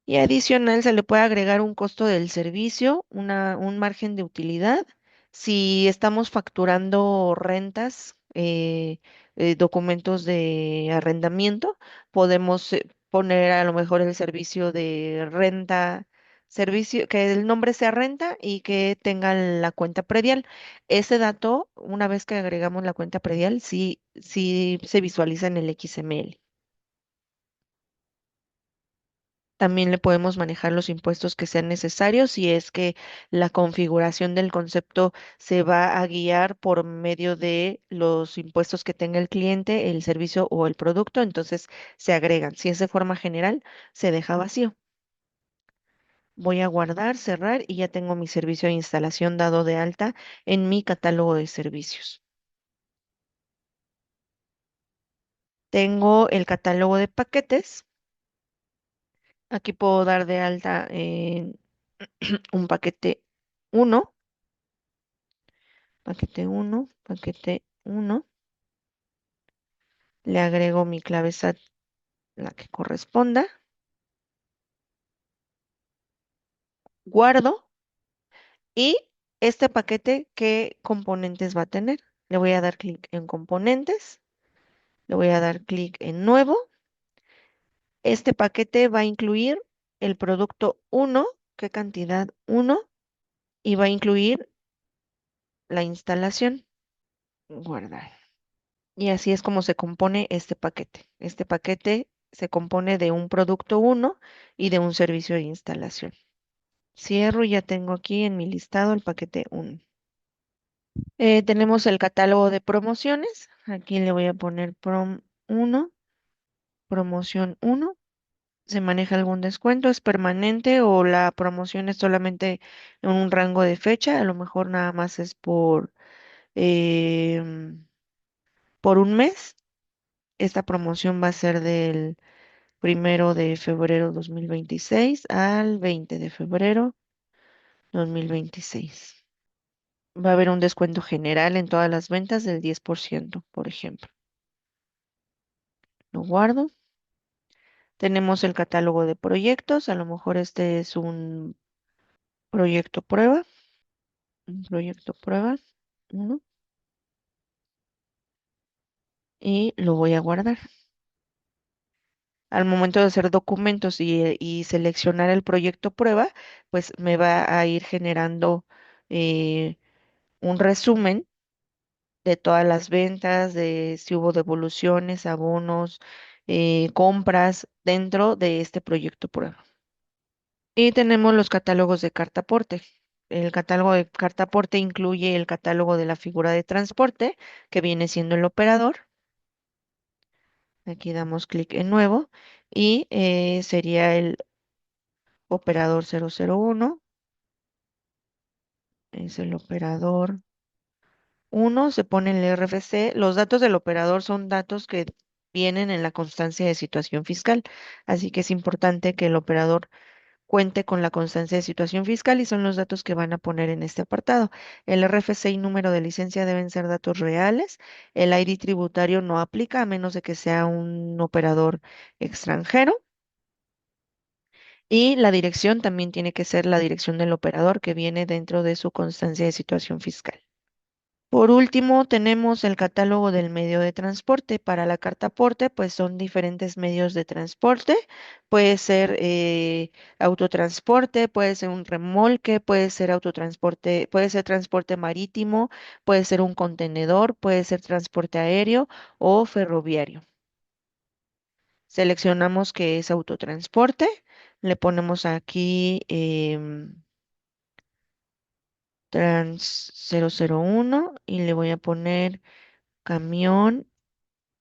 Y adicional se le puede agregar un costo del servicio, un margen de utilidad. Si estamos facturando rentas, documentos de arrendamiento, podemos poner a lo mejor el servicio de renta, servicio, que el nombre sea renta y que tenga la cuenta predial. Ese dato, una vez que agregamos la cuenta predial, sí se visualiza en el XML. También le podemos manejar los impuestos que sean necesarios si es que la configuración del concepto se va a guiar por medio de los impuestos que tenga el cliente, el servicio o el producto, entonces se agregan. Si es de forma general, se deja vacío. Voy a guardar, cerrar y ya tengo mi servicio de instalación dado de alta en mi catálogo de servicios. Tengo el catálogo de paquetes. Aquí puedo dar de alta en un paquete uno. Paquete uno, le agrego mi clave SAT, la que corresponda, guardo y este paquete, ¿qué componentes va a tener? Le voy a dar clic en componentes, le voy a dar clic en nuevo. Este paquete va a incluir el producto uno, ¿qué cantidad? Uno, y va a incluir la instalación. Guardar. Y así es como se compone este paquete. Este paquete se compone de un producto uno y de un servicio de instalación. Cierro y ya tengo aquí en mi listado el paquete uno. Tenemos el catálogo de promociones. Aquí le voy a poner prom 1, promoción uno. ¿Se maneja algún descuento? ¿Es permanente o la promoción es solamente en un rango de fecha? A lo mejor nada más es em, por un mes. Esta promoción va a ser del 1 de febrero 2026 al 20 de febrero 2026. Va a haber un descuento general en todas las ventas del 10%, por ejemplo. Lo guardo. Tenemos el catálogo de proyectos. A lo mejor este es un proyecto prueba. Un proyecto prueba. Uno. Y lo voy a guardar. Al momento de hacer documentos y seleccionar el proyecto prueba, pues me va a ir generando un resumen de todas las ventas, de si hubo devoluciones, abonos, compras dentro de este proyecto prueba. Y tenemos los catálogos de carta aporte. El catálogo de carta aporte incluye el catálogo de la figura de transporte, que viene siendo el operador. Aquí damos clic en nuevo y sería el operador 001. Es el operador uno, se pone en el RFC. Los datos del operador son datos que vienen en la constancia de situación fiscal, así que es importante que el operador cuente con la constancia de situación fiscal y son los datos que van a poner en este apartado. El RFC y número de licencia deben ser datos reales. El ID tributario no aplica a menos de que sea un operador extranjero. Y la dirección también tiene que ser la dirección del operador que viene dentro de su constancia de situación fiscal. Por último, tenemos el catálogo del medio de transporte. Para la carta aporte, pues son diferentes medios de transporte. Puede ser autotransporte, puede ser un remolque, puede ser autotransporte, puede ser transporte marítimo, puede ser un contenedor, puede ser transporte aéreo o ferroviario. Seleccionamos que es autotransporte, le ponemos aquí trans 001 y le voy a poner camión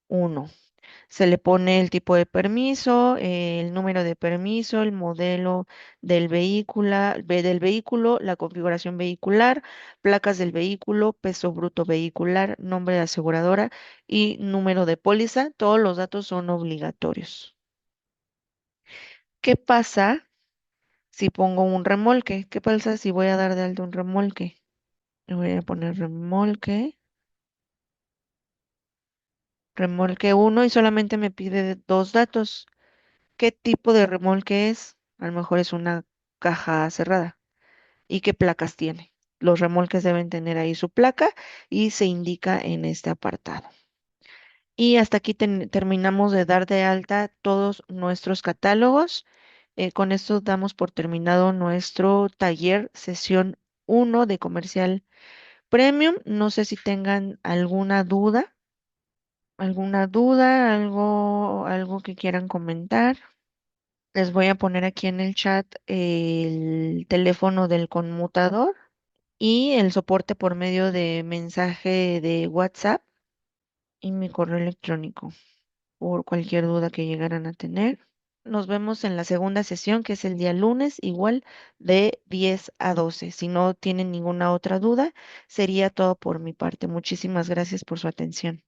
uno. Se le pone el tipo de permiso, el número de permiso, el modelo del vehículo, la configuración vehicular, placas del vehículo, peso bruto vehicular, nombre de aseguradora y número de póliza. Todos los datos son obligatorios. ¿Qué pasa si pongo un remolque? ¿Qué pasa si voy a dar de alta un remolque? Le voy a poner remolque, remolque uno y solamente me pide dos datos. ¿Qué tipo de remolque es? A lo mejor es una caja cerrada. ¿Y qué placas tiene? Los remolques deben tener ahí su placa y se indica en este apartado. Y hasta aquí terminamos de dar de alta todos nuestros catálogos. Con esto damos por terminado nuestro taller sesión uno de comercial premium. No sé si tengan algo que quieran comentar. Les voy a poner aquí en el chat el teléfono del conmutador y el soporte por medio de mensaje de WhatsApp y mi correo electrónico por cualquier duda que llegaran a tener. Nos vemos en la segunda sesión, que es el día lunes, igual de 10 a 12. Si no tienen ninguna otra duda, sería todo por mi parte. Muchísimas gracias por su atención.